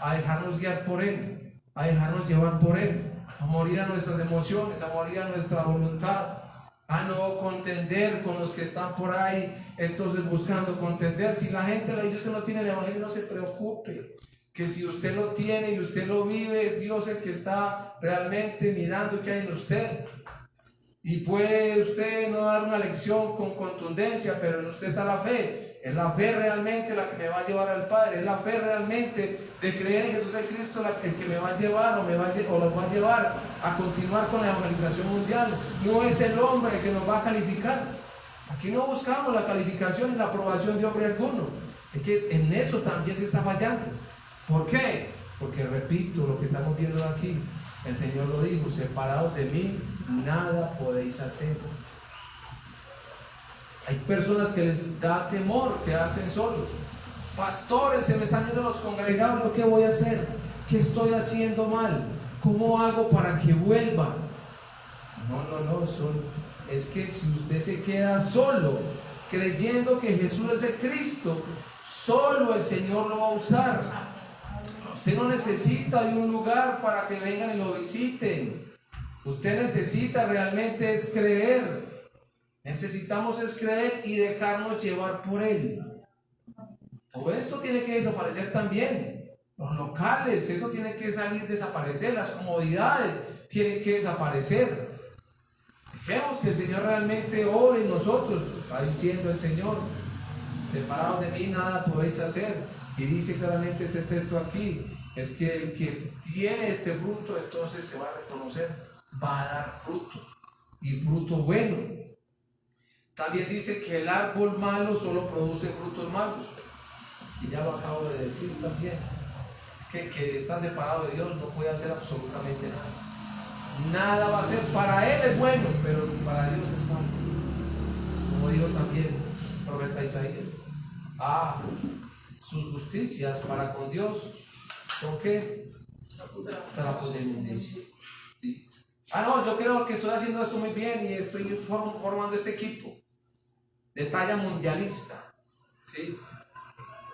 a dejarnos guiar por Él, a dejarnos llevar por Él, a morir a nuestras emociones, a morir a nuestra voluntad, a no contender con los que están por ahí, entonces buscando contender. Si la gente le dice usted no tiene el evangelio, no se preocupe, que si usted lo tiene y usted lo vive, es Dios el que está realmente mirando qué hay en usted. Y puede usted no dar una lección con contundencia, pero en usted está la fe. Es la fe realmente la que me va a llevar al Padre. Es la fe realmente de creer en Jesús el Cristo el que me va a llevar o lo va a llevar a continuar con la evangelización mundial. No es el hombre que nos va a calificar. Aquí no buscamos la calificación y la aprobación de hombre alguno. Es que en eso también se está fallando. ¿Por qué? Porque repito lo que estamos viendo aquí. El Señor lo dijo: separados de mí nada podéis hacer. Hay personas que les da temor quedarse solos. Pastores, se me están yendo los congregados, ¿qué voy a hacer? ¿Qué estoy haciendo mal? ¿Cómo hago para que vuelvan? No, es que si usted se queda solo, creyendo que Jesús es el Cristo, solo el Señor lo va a usar. Usted no necesita de un lugar para que vengan y lo visiten. Usted necesita realmente es creer. Necesitamos es creer y dejarnos llevar por Él. Todo esto tiene que desaparecer también. Los locales, eso tiene que salir, desaparecer. Las comodidades tienen que desaparecer. Dejemos que el Señor realmente obre en nosotros. Va diciendo el Señor: separados de mí nada podéis hacer. Y dice claramente este texto aquí, es que el que tiene este fruto entonces se va a reconocer, va a dar fruto, y fruto bueno. También dice que el árbol malo solo produce frutos malos, y ya lo acabo de decir también, que está separado de Dios no puede hacer absolutamente nada. Nada va a ser, para él es bueno, pero para Dios es malo. Como dijo también el profeta Isaías. Sus justicias para con Dios son ¿qué? Trapos de inmundicia. ¿Sí? No, yo creo que estoy haciendo esto muy bien y estoy formando este equipo de talla mundialista, ¿sí?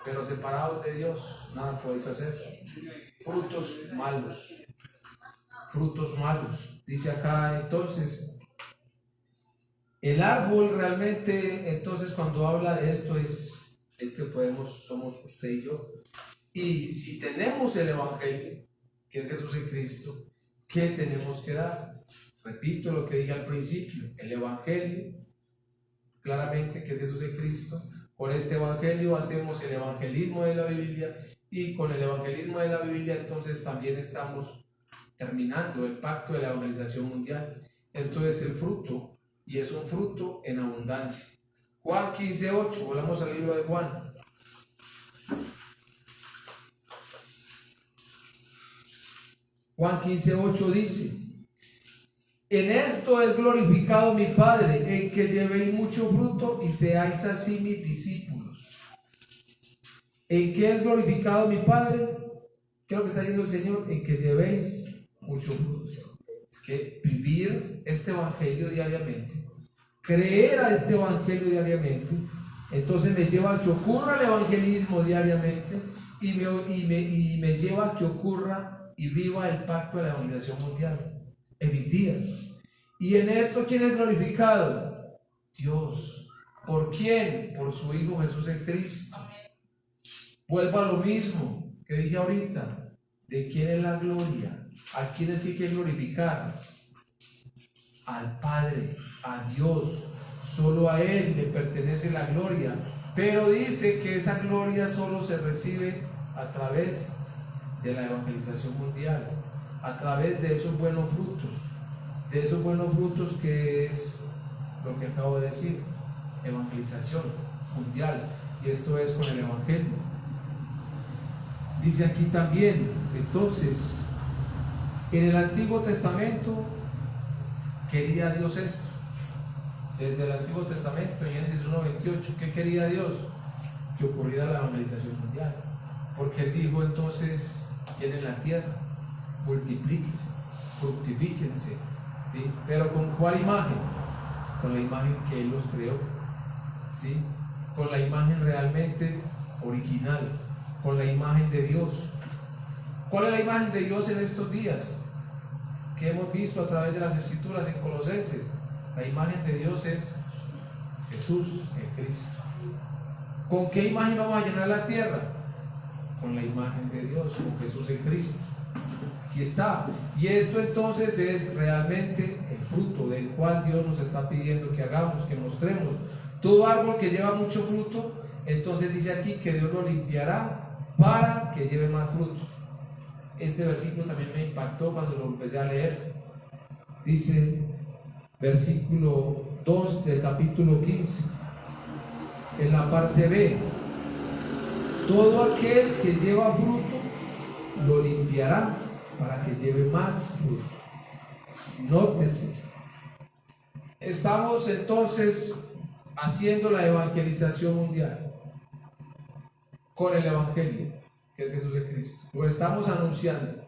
Pero separados de Dios, nada podéis hacer. Frutos malos. Frutos malos. Dice acá entonces, el árbol realmente, entonces cuando habla de esto es que somos usted y yo. Y si tenemos el Evangelio, que es Jesús en Cristo, ¿qué tenemos que dar? Repito lo que dije al principio, el Evangelio, claramente que es Jesús en Cristo. Con este Evangelio hacemos el evangelismo de la Biblia, y con el evangelismo de la Biblia entonces también estamos terminando el pacto de la evangelización mundial. Esto es el fruto, y es un fruto en abundancia. Juan 15:8, volvamos al libro de Juan. Juan 15:8 dice: en esto es glorificado mi Padre, en que llevéis mucho fruto y seáis así mis discípulos. ¿En qué es glorificado mi Padre? ¿Qué es lo que está diciendo el Señor? En que llevéis mucho fruto. Es que vivir este evangelio diariamente, creer a este evangelio diariamente, entonces me lleva a que ocurra el evangelismo diariamente y me lleva a que ocurra y viva el pacto de la evangelización mundial en mis días. Y en esto, ¿quién es glorificado? Dios. ¿Por quién? Por su Hijo Jesús en Cristo. Vuelvo a lo mismo que dije ahorita. ¿De quién es la gloria? ¿A quién es que hay que glorificar? Al Padre, a Dios. Solo a Él le pertenece la gloria. Pero dice que esa gloria solo se recibe a través de la evangelización mundial, a través de esos buenos frutos que es lo que acabo de decir, evangelización mundial, y esto es con el evangelio. Dice aquí también, entonces, en el Antiguo Testamento quería Dios esto, desde el Antiguo Testamento, en Génesis 1:28, ¿qué quería Dios? Que ocurriera la evangelización mundial, porque Él dijo entonces, en la tierra, multiplíquense, fructifíquense, ¿sí? Pero ¿con cuál imagen? Con la imagen que Él los creó, ¿sí? Con la imagen realmente original, con la imagen de Dios. ¿Cuál es la imagen de Dios en estos días? Que hemos visto a través de las Escrituras en Colosenses. La imagen de Dios es Jesús en Cristo. ¿Con qué imagen vamos a llenar la tierra? Con la imagen de Dios, con Jesús en Cristo. Aquí está. Y esto entonces es realmente el fruto del cual Dios nos está pidiendo que hagamos, que mostremos. Todo árbol que lleva mucho fruto, entonces dice aquí que Dios lo limpiará para que lleve más fruto. Este versículo también me impactó cuando lo empecé a leer. Dice, versículo 2 del capítulo 15, en la parte B: todo aquel que lleva fruto lo limpiará para que lleve más fruto. Nótese, estamos entonces haciendo la evangelización mundial con el evangelio que es Jesús de Cristo. Lo estamos anunciando,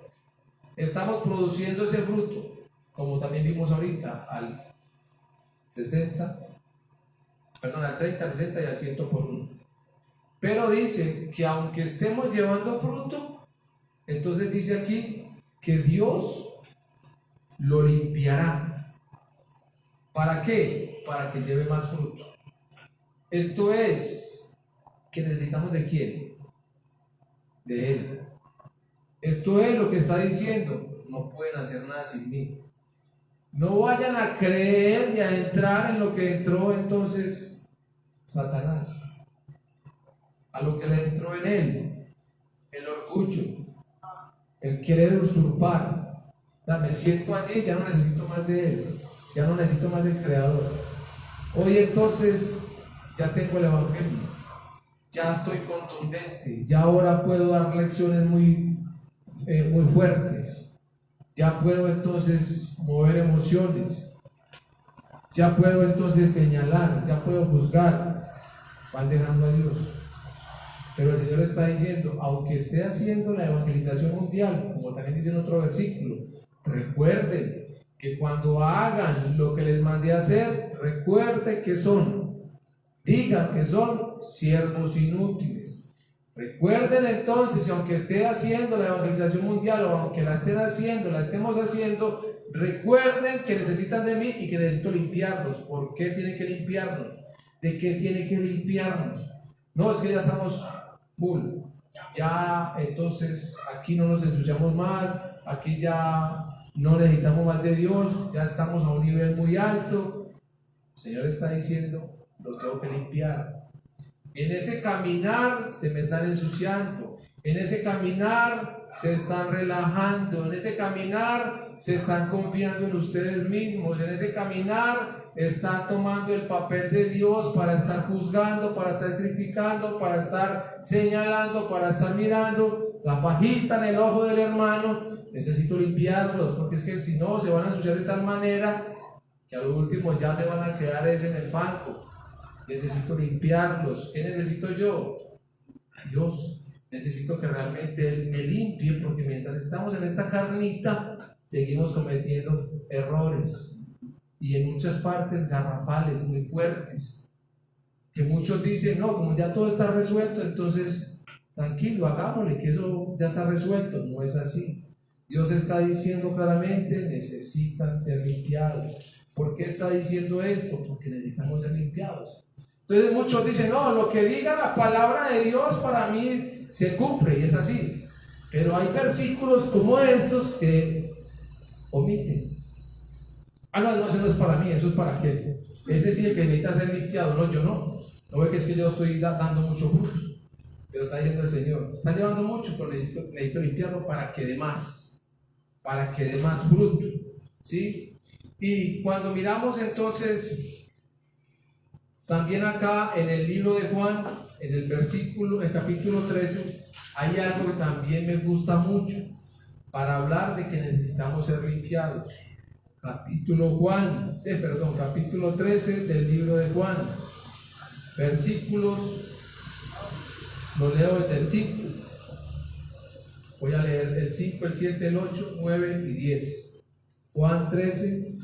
estamos produciendo ese fruto, como también vimos ahorita, al 30, al 60 y al 100 por 1. Pero dice que aunque estemos llevando fruto, entonces dice aquí que Dios lo limpiará. ¿Para qué? Para que lleve más fruto. Esto es que necesitamos ¿de quién? De Él. Esto es lo que está diciendo: no pueden hacer nada sin mí. No vayan a creer y a entrar en lo que entró entonces Satanás, a lo que le entró en él, el orgullo, el querer usurpar. Me siento allí, ya no necesito más de Él, ya no necesito más del Creador. Hoy entonces ya tengo el Evangelio, ya estoy contundente, ya ahora puedo dar lecciones muy fuertes, Ya puedo entonces mover emociones, ya puedo entonces señalar, ya puedo juzgar. Van dejando a Dios. Pero el Señor está diciendo, aunque esté haciendo la evangelización mundial, como también dice en otro versículo, recuerden que cuando hagan lo que les mandé a hacer, recuerden que digan que son siervos inútiles. Recuerden entonces, aunque esté haciendo la evangelización mundial o aunque la estemos haciendo, recuerden que necesitan de mí y que necesito limpiarlos. ¿Por qué tienen que limpiarnos? ¿De qué tienen que limpiarnos? No, es que ya estamos full. Ya entonces aquí no nos ensuciamos más, aquí ya no necesitamos más de Dios, ya estamos a un nivel muy alto. El Señor está diciendo, lo tengo que limpiar. En ese caminar se me están ensuciando, en ese caminar se están relajando, en ese caminar se están confiando en ustedes mismos, en ese caminar están tomando el papel de Dios para estar juzgando, para estar criticando, para estar señalando, para estar mirando la pajita en el ojo del hermano. Necesito limpiarlos, porque es que si no se van a ensuciar de tal manera que a lo último ya se van a quedar en el fango. Necesito limpiarlos. ¿Qué necesito yo? Dios. Necesito que realmente Él me limpie, porque mientras estamos en esta carnita seguimos cometiendo errores y en muchas partes garrafales muy fuertes, que muchos dicen, no, como ya todo está resuelto, entonces tranquilo, hagámosle, que eso ya está resuelto. No es así. Dios está diciendo claramente, necesitan ser limpiados. ¿Por qué está diciendo esto? Porque necesitamos ser limpiados. Entonces muchos dicen, no, lo que diga la palabra de Dios para mí se cumple, y es así. Pero hay versículos como estos que omiten. No, eso no es para mí, eso es para aquel. Ese sí el que necesita ser limpiado, no, yo no. No ve que es que yo estoy dando mucho fruto. Pero está diciendo el Señor, está llevando mucho, pero necesito limpiarlo para que dé más fruto. ¿Sí? Y cuando miramos entonces, también acá en el libro de Juan, en el capítulo 13, hay algo que también me gusta mucho para hablar de que necesitamos ser limpiados. Capítulo 13 del libro de Juan, versículos, lo leo desde el 5. Voy a leer el 5, el 7, el 8, 9 y 10. Juan 13,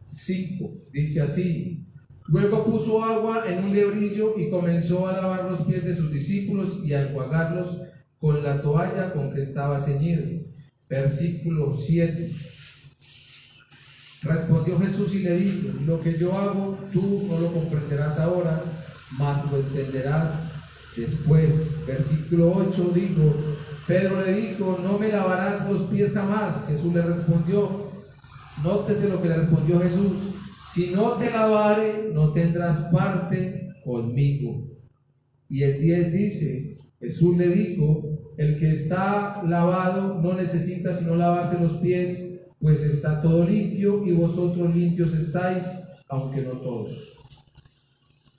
5, dice así: luego puso agua en un lebrillo y comenzó a lavar los pies de sus discípulos y a enjuagarlos con la toalla con que estaba ceñido. Versículo 7. Respondió Jesús y le dijo: lo que yo hago tú no lo comprenderás ahora, mas lo entenderás después. Versículo 8 dijo: Pedro le dijo: no me lavarás los pies jamás. Jesús le respondió, nótese lo que le respondió Jesús: si no te lavare, no tendrás parte conmigo. Y el 10 dice: Jesús le dijo: el que está lavado no necesita sino lavarse los pies, pues está todo limpio, y vosotros limpios estáis, aunque no todos.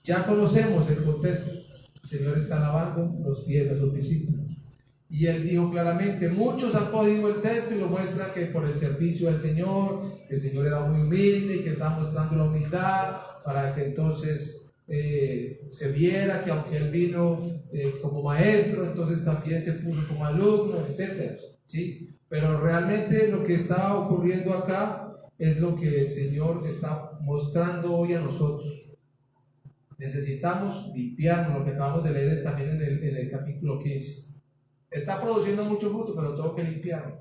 Ya conocemos el contexto. El Señor está lavando los pies a sus discípulos. Y Él dijo claramente, muchos han podido el texto y lo muestra que por el servicio del Señor, que el Señor era muy humilde y que estaba mostrando la humildad para que entonces se viera que aunque Él vino como maestro, entonces también se puso como alumno, etc. ¿Sí? Pero realmente lo que está ocurriendo acá es lo que el Señor está mostrando hoy a nosotros. Necesitamos limpiarnos, lo que acabamos de leer también en el capítulo 15. Está produciendo mucho fruto, pero tengo que limpiarlo.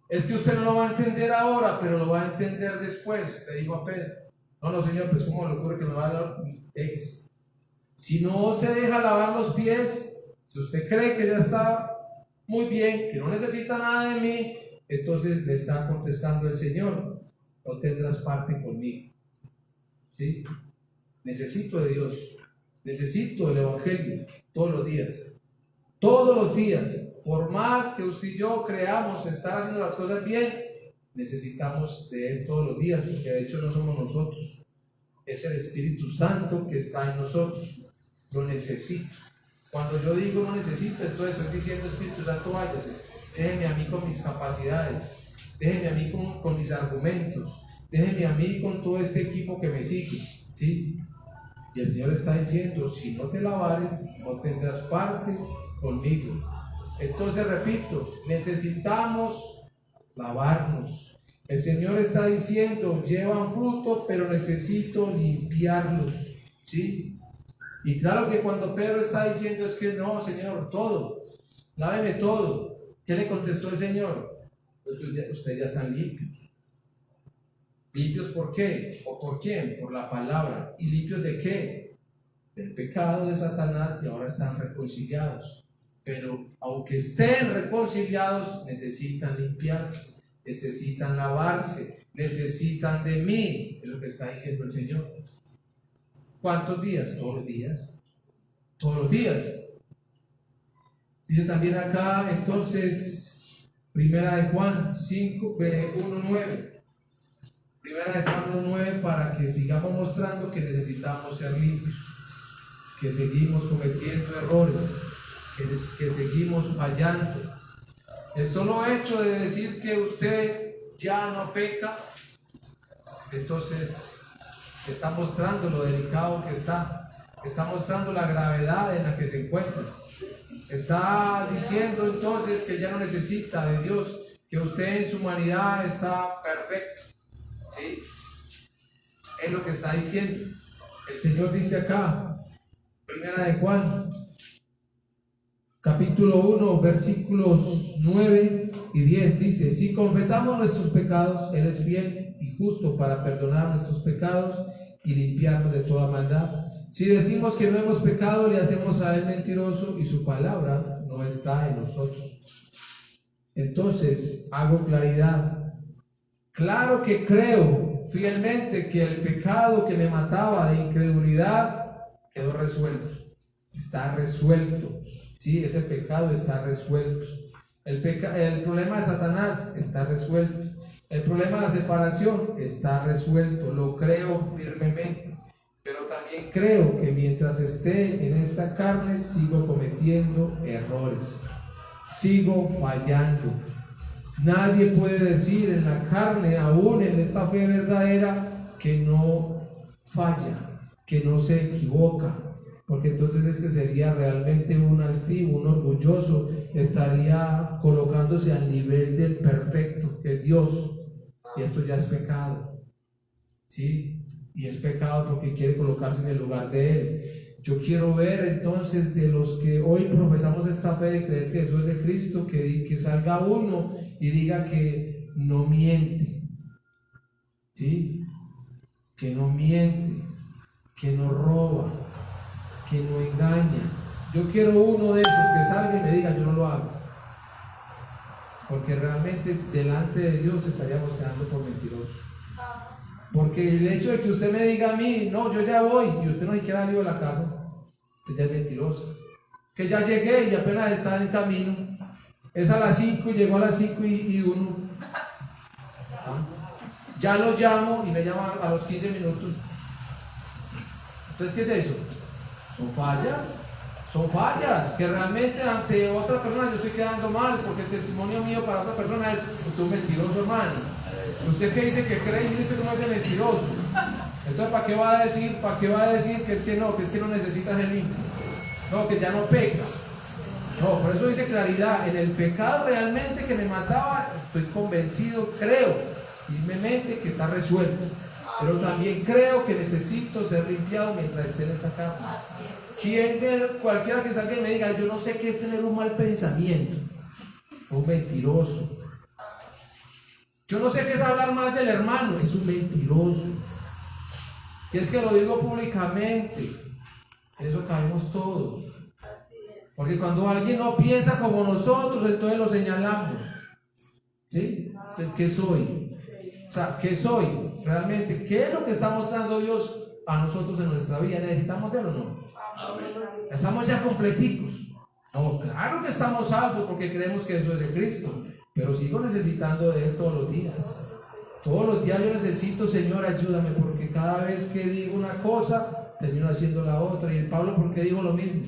Es que usted no lo va a entender ahora, pero lo va a entender después. Le digo a Pedro, no, Señor, pues ¿cómo le ocurre que me va a dar? Si no se deja lavar los pies, si usted cree que ya está muy bien, que no necesita nada de mí, entonces le está contestando el Señor, no tendrás parte conmigo. ¿Sí? Necesito de Dios, necesito del Evangelio todos los días. Todos los días, por más que usted y yo creamos estar haciendo las cosas bien, necesitamos de Él todos los días, porque de hecho no somos nosotros, es el Espíritu Santo que está en nosotros. Lo necesito. Cuando yo digo no necesito, entonces estoy diciendo: Espíritu Santo, váyase, déjeme a mí con mis capacidades, déjeme a mí con mis argumentos, déjeme a mí con todo este equipo que me sigue, ¿sí? Y el Señor está diciendo, si no te lavares, no tendrás parte conmigo. Entonces repito, necesitamos lavarnos. El Señor está diciendo, llevan fruto, pero necesito limpiarlos, ¿sí? Y claro que cuando Pedro está diciendo es que no, Señor, todo, láveme todo. ¿Qué le contestó el Señor? Pues ustedes ya están limpios. ¿Limpios por qué? ¿O por quién? Por la palabra. ¿Y limpios de qué? Del pecado de Satanás, y ahora están reconciliados. Pero aunque estén reconciliados, necesitan limpiarse, necesitan lavarse, necesitan de mí, es lo que está diciendo el Señor. ¿Cuántos días? Todos los días. Todos los días. Dice también acá, entonces, Primera de Juan 5, 1:9. Primera de Juan 1:9, para que sigamos mostrando que necesitamos ser limpios, que seguimos cometiendo errores, que seguimos fallando. El solo hecho de decir que usted ya no peca, entonces está mostrando lo delicado que está mostrando la gravedad en la que se encuentra. Está diciendo entonces que ya no necesita de Dios, que usted en su humanidad está perfecto, ¿sí? Es lo que está diciendo. El Señor dice acá, Primera de Juan, capítulo 1, versículos 9 y 10, dice: si confesamos nuestros pecados, Él es fiel y justo para perdonar nuestros pecados y limpiarnos de toda maldad. Si decimos que no hemos pecado, le hacemos a Él mentiroso y su palabra no está en nosotros. Entonces, hago claridad. Claro que creo fielmente que el pecado que me mataba de incredulidad quedó resuelto. Está resuelto. Sí, ese pecado está resuelto. El problema de Satanás está resuelto. El problema de la separación está resuelto. Lo creo firmemente. Pero también creo que mientras esté en esta carne sigo cometiendo errores. Sigo fallando. Nadie puede decir en la carne, aún en esta fe verdadera, que no falla, que no se equivoca. Porque entonces este sería realmente un altivo, un orgulloso, estaría colocándose al nivel del perfecto, que es Dios, y esto ya es pecado, ¿sí? Y es pecado porque quiere colocarse en el lugar de Él. Yo quiero ver entonces de los que hoy profesamos esta fe de creer que Jesús es el Cristo, que salga uno y diga que no miente, ¿sí? Que no miente, que no roba, que no engaña. Yo quiero uno de esos que salga y me diga yo no lo hago, porque realmente delante de Dios estaríamos quedando por mentirosos. Porque el hecho de que usted me diga a mí, no, yo ya voy, y usted no siquiera salió de la casa, usted ya es mentiroso. Que ya llegué y apenas está en camino, es a las 5 y llegó a las 5 y 1. Ya lo llamo y me llama a los 15 minutos. Entonces, ¿qué es eso? Son fallas que realmente ante otra persona yo estoy quedando mal, porque el testimonio mío para otra persona es: usted es un mentiroso, hermano. Usted que dice que cree y dice que no es de mentiroso. Entonces, ¿para qué va a decir que es que no necesita ser limpio? No, que ya no peca. No, por eso dice claridad: en el pecado realmente que me mataba, estoy convencido, creo firmemente que está resuelto. Pero también creo que necesito ser limpiado mientras esté en esta carne. Cualquiera que salga y me diga: yo no sé qué es tener un mal pensamiento, un mentiroso. Yo no sé qué es hablar mal del hermano, es un mentiroso. Y es que lo digo públicamente, en eso caemos todos. Porque cuando alguien no piensa como nosotros, entonces lo señalamos. ¿Sí? Entonces, ¿qué soy? O sea, ¿qué soy? Realmente, ¿qué es lo que está mostrando Dios a nosotros en nuestra vida? ¿Necesitamos de él o no? ¿Estamos ya completicos? No, claro que estamos salvos porque creemos que eso es el Cristo. Pero sigo necesitando de Él todos los días. Todos los días yo necesito: Señor, ayúdame, porque cada vez que digo una cosa, termino haciendo la otra. Y el Pablo, ¿por qué dijo lo mismo?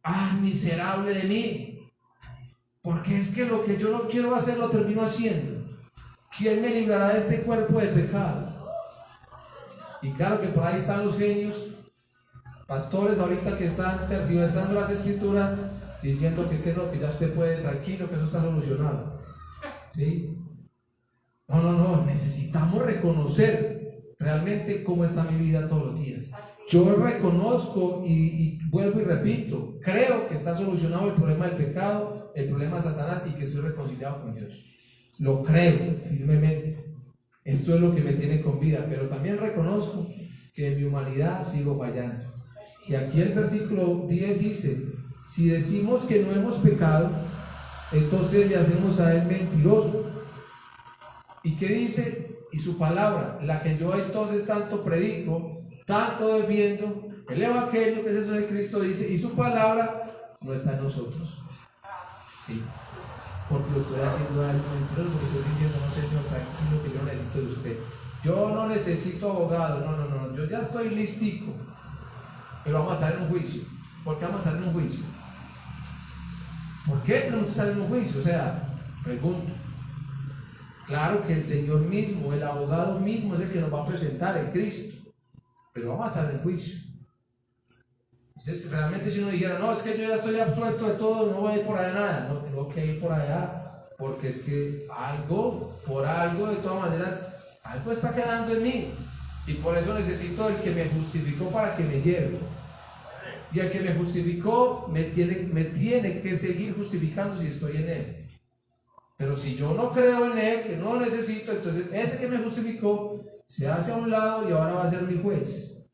¡Ah, miserable de mí! Porque es que lo que yo no quiero hacer lo termino haciendo. ¿quién me librará de este cuerpo de pecado? Y claro que por ahí están los genios, pastores ahorita que están tergiversando las escrituras, diciendo que es que no, que ya usted puede, tranquilo, que eso está solucionado. ¿Sí? No, necesitamos reconocer realmente cómo está mi vida todos los días. Yo reconozco y vuelvo y repito, creo que está solucionado el problema del pecado, el problema de Satanás y que estoy reconciliado con Dios. Lo creo firmemente. Esto es lo que me tiene con vida, pero también reconozco que en mi humanidad sigo fallando. Y aquí el versículo 10 dice, si decimos que no hemos pecado, entonces le hacemos a él mentiroso. ¿Y qué dice? Y su palabra, la que yo entonces tanto predico, tanto defiendo, el evangelio que es eso de Cristo, dice, y su palabra no está en nosotros. Sí, porque lo estoy haciendo algo mentiroso, porque estoy diciendo, no señor, tranquilo, que yo no necesito de usted. Yo no necesito abogado, no, yo ya estoy listico, pero vamos a estar en un juicio. ¿Por qué vamos a estar en un juicio? ¿Por qué tenemos que estar en un juicio? O sea, pregunto. Claro que el Señor mismo, el abogado mismo es el que nos va a presentar en Cristo, pero vamos a estar en el juicio. Entonces, realmente si uno dijera, no, es que yo ya estoy absuelto de todo, no voy a ir por allá nada, no tengo que ir por allá, porque es que por algo, de todas maneras, algo está quedando en mí, y por eso necesito el que me justificó para que me lleve. Y el que me justificó me tiene que seguir justificando si estoy en él. Pero si yo no creo en él, que no lo necesito, entonces ese que me justificó se hace a un lado y ahora va a ser mi juez.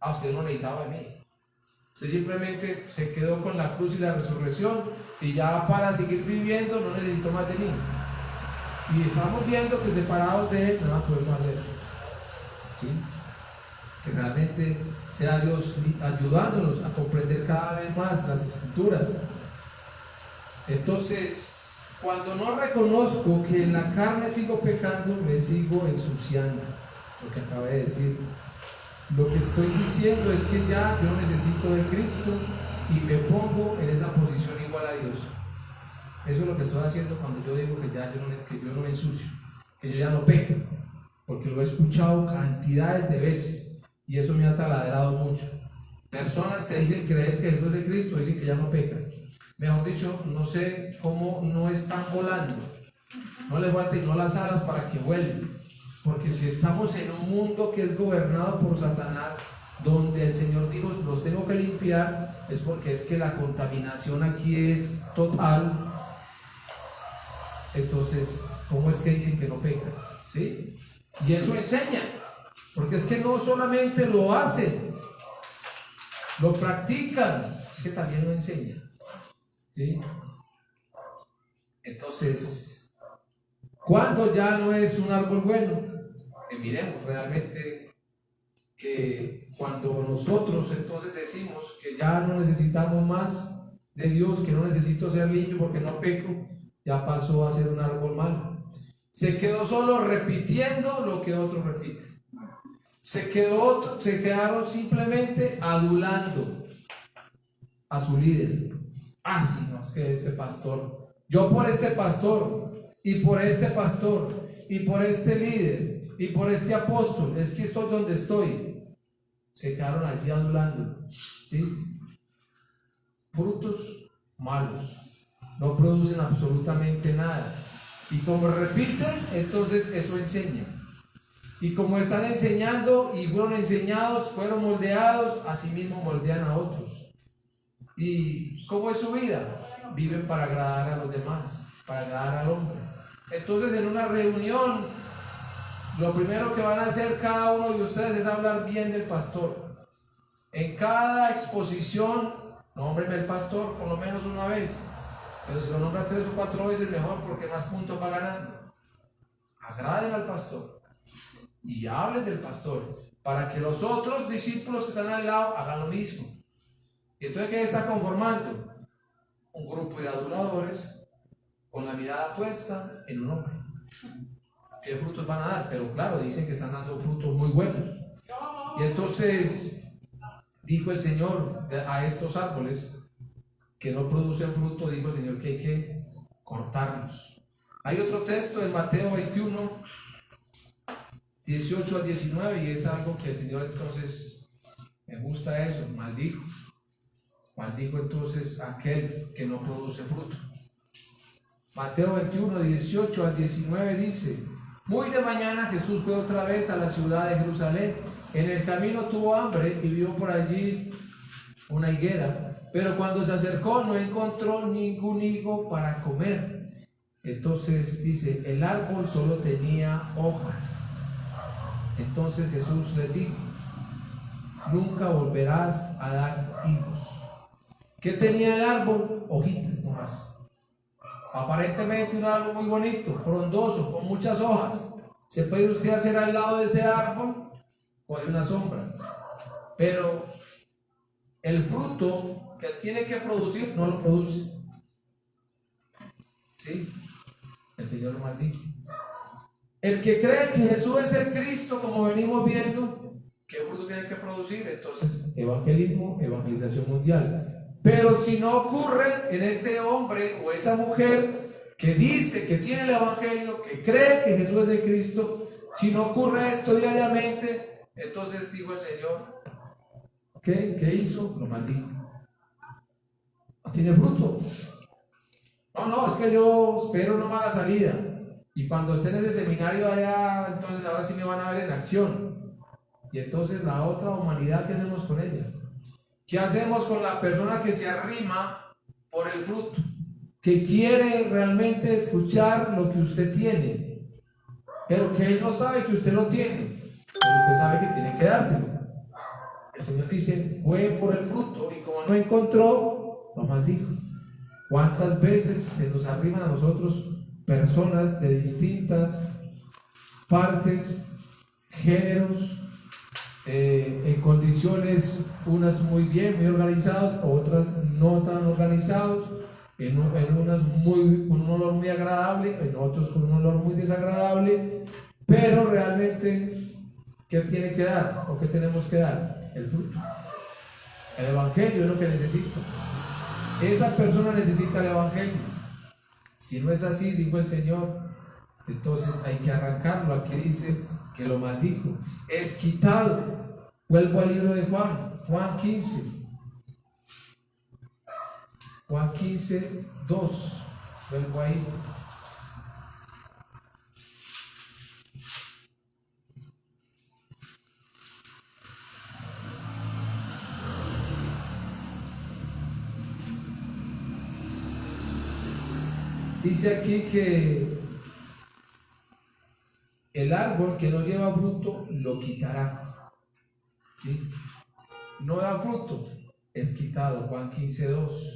Usted no necesitaba de mí. Usted simplemente se quedó con la cruz y la resurrección y ya para seguir viviendo no necesito más de mí. Y estamos viendo que separados de él no la podemos hacer. ¿Sí? Que realmente sea Dios ayudándonos a comprender cada vez más las escrituras. Entonces, cuando no reconozco que en la carne sigo pecando, me sigo ensuciando. Lo que acabé de decir. Lo que estoy diciendo es que ya yo necesito de Cristo y me pongo en esa posición igual a Dios. Eso es lo que estoy haciendo cuando yo digo que ya yo no me ensucio, que yo ya no peco, porque lo he escuchado cantidades de veces y eso me ha taladrado mucho. Personas que dicen creer que Jesús es de Cristo dicen que ya no pecan. Mejor dicho, no sé cómo no están volando. No les falten las alas para que vuelvan. Porque si estamos en un mundo que es gobernado por Satanás, donde el Señor dijo, los tengo que limpiar, es porque es que la contaminación aquí es total. Entonces, ¿cómo es que dicen que no pecan? ¿Sí? Y eso enseña. Porque es que no solamente lo hacen, lo practican, es que también lo enseñan. ¿Sí? Entonces, ¿cuándo ya no es un árbol bueno? Miremos realmente que cuando nosotros entonces decimos que ya no necesitamos más de Dios, que no necesito ser limpio porque no peco, ya pasó a ser un árbol malo. Se quedó solo repitiendo lo que otros repiten. Se quedaron simplemente adulando a su líder. Sí, no, es que este pastor, yo por este pastor, y por este pastor, y por este líder, y por este apóstol, es que estoy donde estoy. Se quedaron así adulando, ¿sí? Frutos malos, no producen absolutamente nada. Y como repiten, entonces eso enseña. Y como están enseñando y fueron enseñados, fueron moldeados, así mismo moldean a otros. ¿Y cómo es su vida? Viven para agradar a los demás, para agradar al hombre. Entonces en una reunión, lo primero que van a hacer cada uno de ustedes es hablar bien del pastor. En cada exposición, nómbreme el pastor por lo menos una vez. Pero si lo nombra 3 o 4 veces, mejor, porque más puntos va ganando. Agraden al pastor y hablen del pastor, para que los otros discípulos que están al lado hagan lo mismo. Y entonces, ¿qué está conformando? Un grupo de aduladores con la mirada puesta en un hombre. ¿Qué frutos van a dar? Pero claro, dicen que están dando frutos muy buenos. Y entonces dijo el Señor a estos árboles que no producen fruto, dijo el Señor que hay que cortarlos. Hay otro texto en Mateo 21, 18 al 19, y es algo que el Señor entonces, me gusta eso, maldijo. Maldijo entonces a aquel que no produce fruto. Mateo 21, 18 al 19 dice: muy de mañana Jesús fue otra vez a la ciudad de Jerusalén. En el camino tuvo hambre y vio por allí una higuera, pero cuando se acercó no encontró ningún higo para comer. Entonces dice: el árbol solo tenía hojas. Entonces Jesús les dijo: nunca volverás a dar higos. ¿Qué tenía el árbol? Hojitas nomás. Aparentemente un árbol muy bonito, frondoso, con muchas hojas. ¿Se puede usted hacer al lado de ese árbol? O de una sombra. Pero el fruto que tiene que producir no lo produce. ¿Sí? El Señor lo maldijo. El que cree que Jesús es el Cristo, como venimos viendo, ¿qué fruto tiene que producir? Entonces, evangelismo, evangelización mundial. Pero si no ocurre en ese hombre o esa mujer que dice que tiene el evangelio, que cree que Jesús es el Cristo, si no ocurre esto diariamente, entonces dijo el Señor, ¿qué hizo? Lo maldijo. No tiene fruto. No, es que yo espero una mala salida. Y cuando esté en ese seminario allá, entonces ahora sí me van a ver en acción. Y entonces la otra humanidad, ¿qué hacemos con ella? ¿Qué hacemos con la persona que se arrima por el fruto? Que quiere realmente escuchar lo que usted tiene, pero que él no sabe que usted lo tiene, pero usted sabe que tiene que dárselo. El Señor dice: fue por el fruto, y como no encontró, lo maldijo. ¿Cuántas veces se nos arriman a nosotros personas de distintas partes, géneros, en condiciones, unas muy bien, muy organizadas, otras no tan organizados, en unas con un olor muy agradable, en otros con un olor muy desagradable, pero realmente, ¿qué tiene que dar? ¿O qué tenemos que dar? El fruto. El evangelio es lo que necesito. Esa persona necesita el evangelio. Si no es así, dijo el Señor, entonces hay que arrancarlo. Aquí dice que lo maldijo. Es quitado. Vuelvo al libro de Juan 15. Juan 15, 2. Vuelvo ahí. Dice aquí que el árbol que no lleva fruto lo quitará. ¿Sí? No da fruto, es quitado. Juan 15, 2.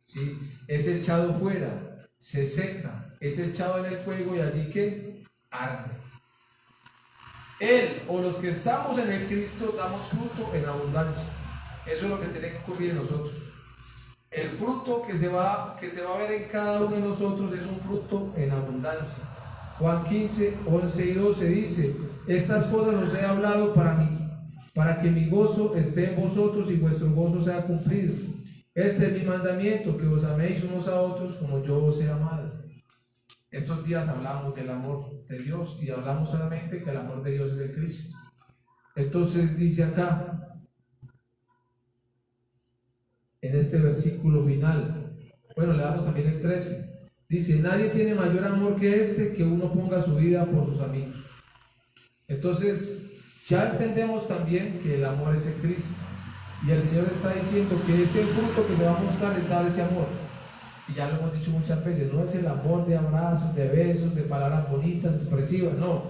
¿Sí? Es echado fuera, se seca, es echado en el fuego y allí que arde. Él o los que estamos en el Cristo damos fruto en abundancia. Eso es lo que tiene que ocurrir en nosotros. El fruto que se va a ver en cada uno de nosotros es un fruto en abundancia. Juan 15, 11 y 12 dice: estas cosas os he hablado para que mi gozo esté en vosotros y vuestro gozo sea cumplido. Este es mi mandamiento, que os améis unos a otros como yo os he amado. Estos días hablamos del amor de Dios y hablamos solamente que el amor de Dios es el Cristo. Entonces dice acá, en este versículo final, bueno, le damos también el 13, dice: nadie tiene mayor amor que este, que uno ponga su vida por sus amigos. Entonces ya entendemos también que el amor es el Cristo, y el Señor está diciendo que ese fruto que se va a mostrar es dar ese amor. Y ya lo hemos dicho muchas veces, no es el amor de abrazos, de besos, de palabras bonitas, expresivas, no,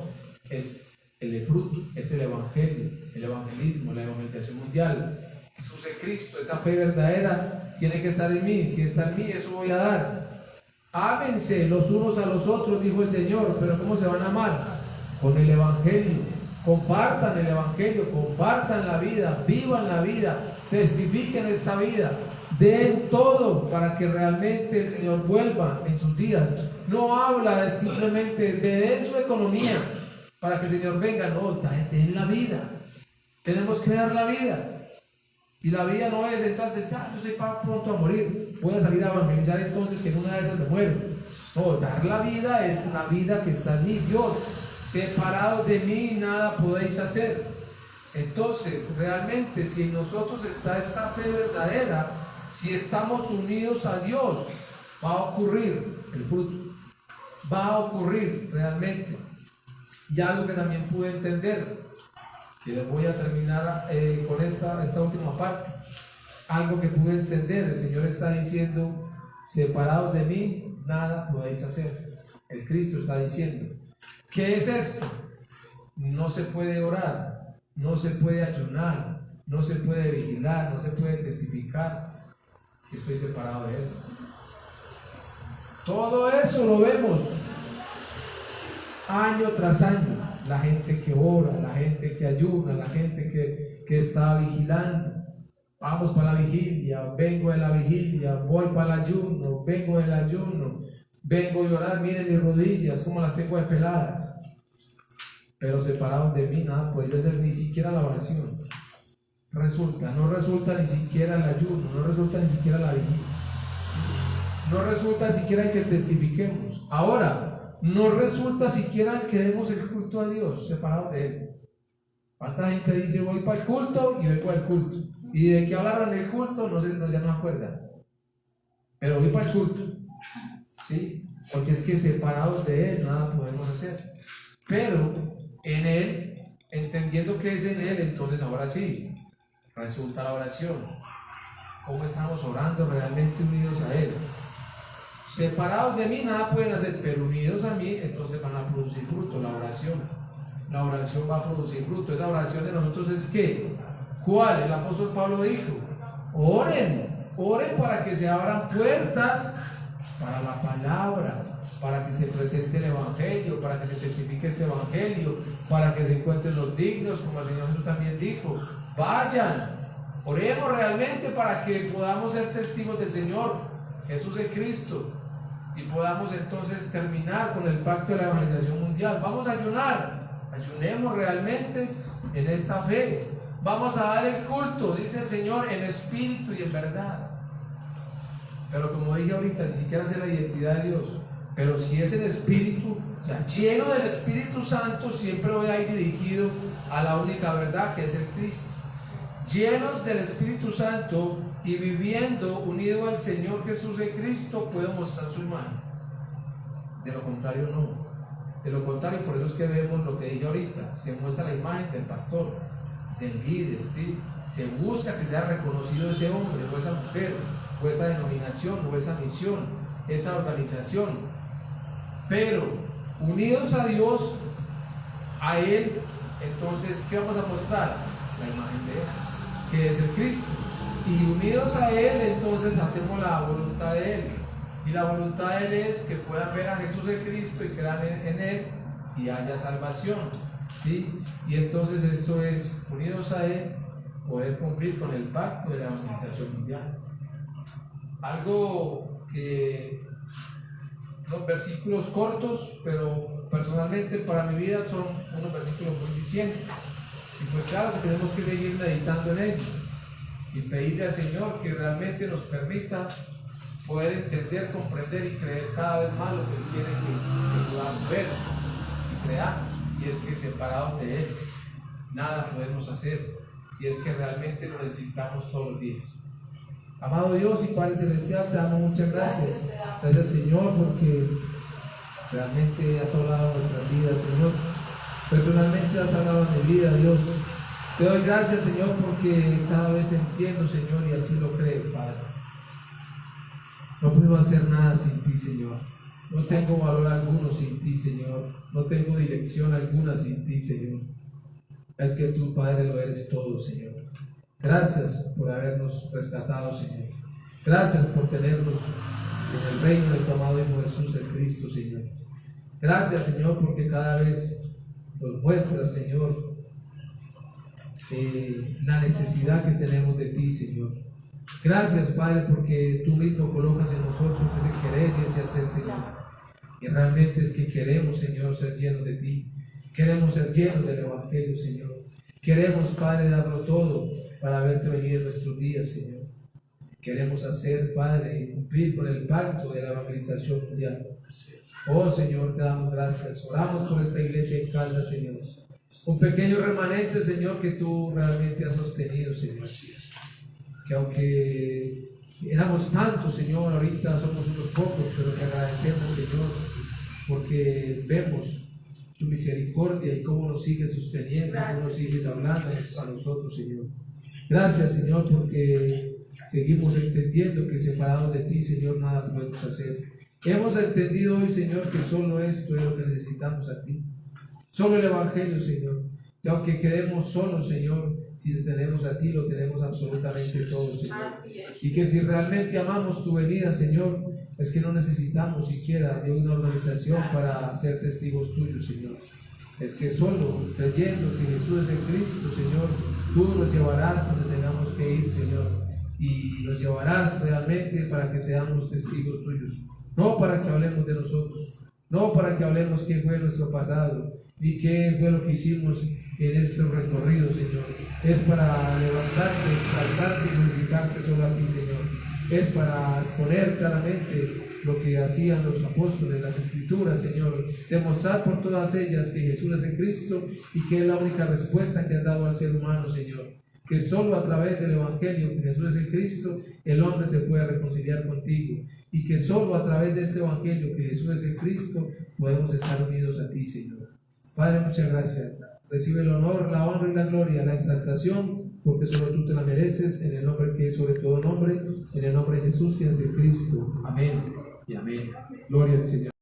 es el fruto, es el evangelio, el evangelismo, la evangelización mundial. Jesús es Cristo, esa fe verdadera tiene que estar en mí. Si está en mí, eso voy a dar. Ámense los unos a los otros, dijo el Señor, pero ¿cómo se van a amar? Con el evangelio. Compartan el evangelio, compartan la vida, vivan la vida, testifiquen esta vida, den todo para que realmente el Señor vuelva en sus días. No habla simplemente de den su economía para que el Señor venga, no, den la vida. Tenemos que dar la vida. Y la vida no es entonces, yo soy pronto a morir, voy a salir a evangelizar entonces que en una de esas me muero. No, dar la vida es una vida que está allí. Dios, separados de mí, nada podéis hacer. Entonces, realmente, si en nosotros está esta fe verdadera, si estamos unidos a Dios, va a ocurrir el fruto. Va a ocurrir realmente. Y algo que también pude entender, que les voy a terminar con esta última parte. Algo que pude entender, el Señor está diciendo, separados de mí, nada podéis hacer. El Cristo está diciendo, ¿qué es esto? No se puede orar, no se puede ayunar, no se puede vigilar, no se puede testificar si estoy separado de Él. Todo eso lo vemos año tras año. La gente que ora, la gente que ayuna, la gente que está vigilando. Vamos para la vigilia, vengo de la vigilia, voy para el ayuno, vengo del ayuno, vengo a orar, miren mis rodillas, como las tengo de peladas. Pero separados de mí nada podría ser, ni siquiera la oración. No resulta ni siquiera el ayuno, no resulta ni siquiera la vigilia. No resulta siquiera que testifiquemos. Ahora, no resulta siquiera que demos el culto a Dios separados de Él. ¿Cuánta gente dice voy para el culto y vengo al culto? Y de que hablaron del culto ya no me acuerdan. Pero voy para el culto. ¿Sí? Porque es que separados de Él nada podemos hacer. Pero en Él, entendiendo que es en Él, entonces ahora sí, resulta la oración. ¿Cómo estamos orando realmente unidos a Él? Separados de mí nada pueden hacer, pero unidos a mí entonces van a producir fruto, la oración. La oración va a producir fruto. Esa oración de nosotros es ¿qué? ¿Cuál? El apóstol Pablo dijo, oren para que se abran puertas para la palabra, para que se presente el evangelio, para que se testifique este evangelio, para que se encuentren los dignos, como el Señor Jesús también dijo. Vayan, oremos realmente para que podamos ser testigos del Señor Jesús es Cristo y podamos entonces terminar con el pacto de la evangelización mundial. Vamos a ayunar. Ayunemos realmente en esta fe. Vamos a dar el culto, dice el Señor, en espíritu y en verdad. Pero como dije ahorita, ni siquiera sé la identidad de Dios. Pero si es el espíritu, o sea, lleno del Espíritu Santo, siempre voy a ir dirigido a la única verdad que es el Cristo. Llenos del Espíritu Santo y viviendo unido al Señor Jesús en Cristo, puedo mostrar su imagen. De lo contrario, no. De lo contrario, por eso es que vemos lo que dije ahorita, se muestra la imagen del pastor, del líder, ¿sí? Se busca que sea reconocido ese hombre o esa mujer, o esa denominación, o esa misión, esa organización. Pero unidos a Dios, a Él, entonces, ¿qué vamos a mostrar? La imagen de Él, que es el Cristo. Y unidos a Él, entonces hacemos la voluntad de Él. Y la voluntad de Él es que puedan ver a Jesús en Cristo y crean en Él y haya salvación, ¿sí? Y entonces esto es, unidos a Él, poder cumplir con el pacto de la evangelización mundial. Algo que son versículos cortos, pero personalmente para mi vida son unos versículos muy dicientes. Y pues claro que tenemos que seguir meditando en ellos y pedirle al Señor que realmente nos permita poder entender, comprender y creer cada vez más lo que Él quiere que podamos ver y creamos. Y es que separados de Él nada podemos hacer, y es que realmente lo necesitamos todos los días. Amado Dios y Padre Celestial, te damos muchas gracias. Gracias, Señor, porque realmente has hablado en nuestras vidas, Señor. Personalmente has hablado en mi vida, Dios. Te doy gracias, Señor, porque cada vez entiendo, Señor, y así lo creo, Padre. No puedo hacer nada sin ti, Señor. No tengo valor alguno sin ti, Señor. No tengo dirección alguna sin ti, Señor. Es que tú, Padre, lo eres todo, Señor. Gracias por habernos rescatado, Señor. Gracias por tenernos en el reino de tu amado Hijo Jesús, el Cristo, Señor. Gracias, Señor, porque cada vez nos muestras, Señor, la necesidad que tenemos de ti, Señor. Gracias, Padre, porque tú mismo colocas en nosotros ese querer y ese hacer, Señor. Y realmente es que queremos, Señor, ser llenos de ti. Queremos ser llenos del Evangelio, Señor. Queremos, Padre, darlo todo para verte venir en nuestros días, Señor. Queremos hacer, Padre, y cumplir con el pacto de la evangelización mundial. Oh Señor, te damos gracias. Oramos por esta iglesia en Caldas, Señor. Un pequeño remanente, Señor, que tú realmente has sostenido, Señor. Que aunque éramos tantos, Señor, ahorita somos unos pocos, pero te agradecemos, Señor, porque vemos tu misericordia y cómo nos sigues sosteniendo, cómo nos sigues hablando a nosotros, Señor. Gracias, Señor, porque seguimos entendiendo que separados de ti, Señor, nada podemos hacer. Hemos entendido hoy, Señor, que solo esto es lo que necesitamos a ti. Solo el Evangelio, Señor. Que aunque quedemos solos, Señor, si le tenemos a ti, lo tenemos absolutamente todo, Señor. Y que si realmente amamos tu venida, Señor, es que no necesitamos siquiera de una organización para ser testigos tuyos, Señor. Es que solo creyendo que Jesús es el Cristo, Señor, tú nos llevarás donde tengamos que ir, Señor. Y nos llevarás realmente para que seamos testigos tuyos. No para que hablemos de nosotros, no para que hablemos qué fue nuestro pasado, ni qué fue lo que hicimos en este recorrido, Señor. Es para levantarte, exaltarte y glorificarte solo a ti, Señor. Es para exponer claramente lo que hacían los apóstoles, las escrituras, Señor. Demostrar por todas ellas que Jesús es el Cristo y que es la única respuesta que has dado al ser humano, Señor. Que solo a través del Evangelio, que Jesús es el Cristo, el hombre se puede reconciliar contigo. Y que solo a través de este Evangelio, que Jesús es el Cristo, podemos estar unidos a ti, Señor. Padre, muchas gracias. Recibe el honor, la honra y la gloria, la exaltación, porque solo tú te la mereces, en el nombre que es sobre todo nombre, en el nombre de Jesús, que es el Cristo. Amén y amén. Gloria al Señor.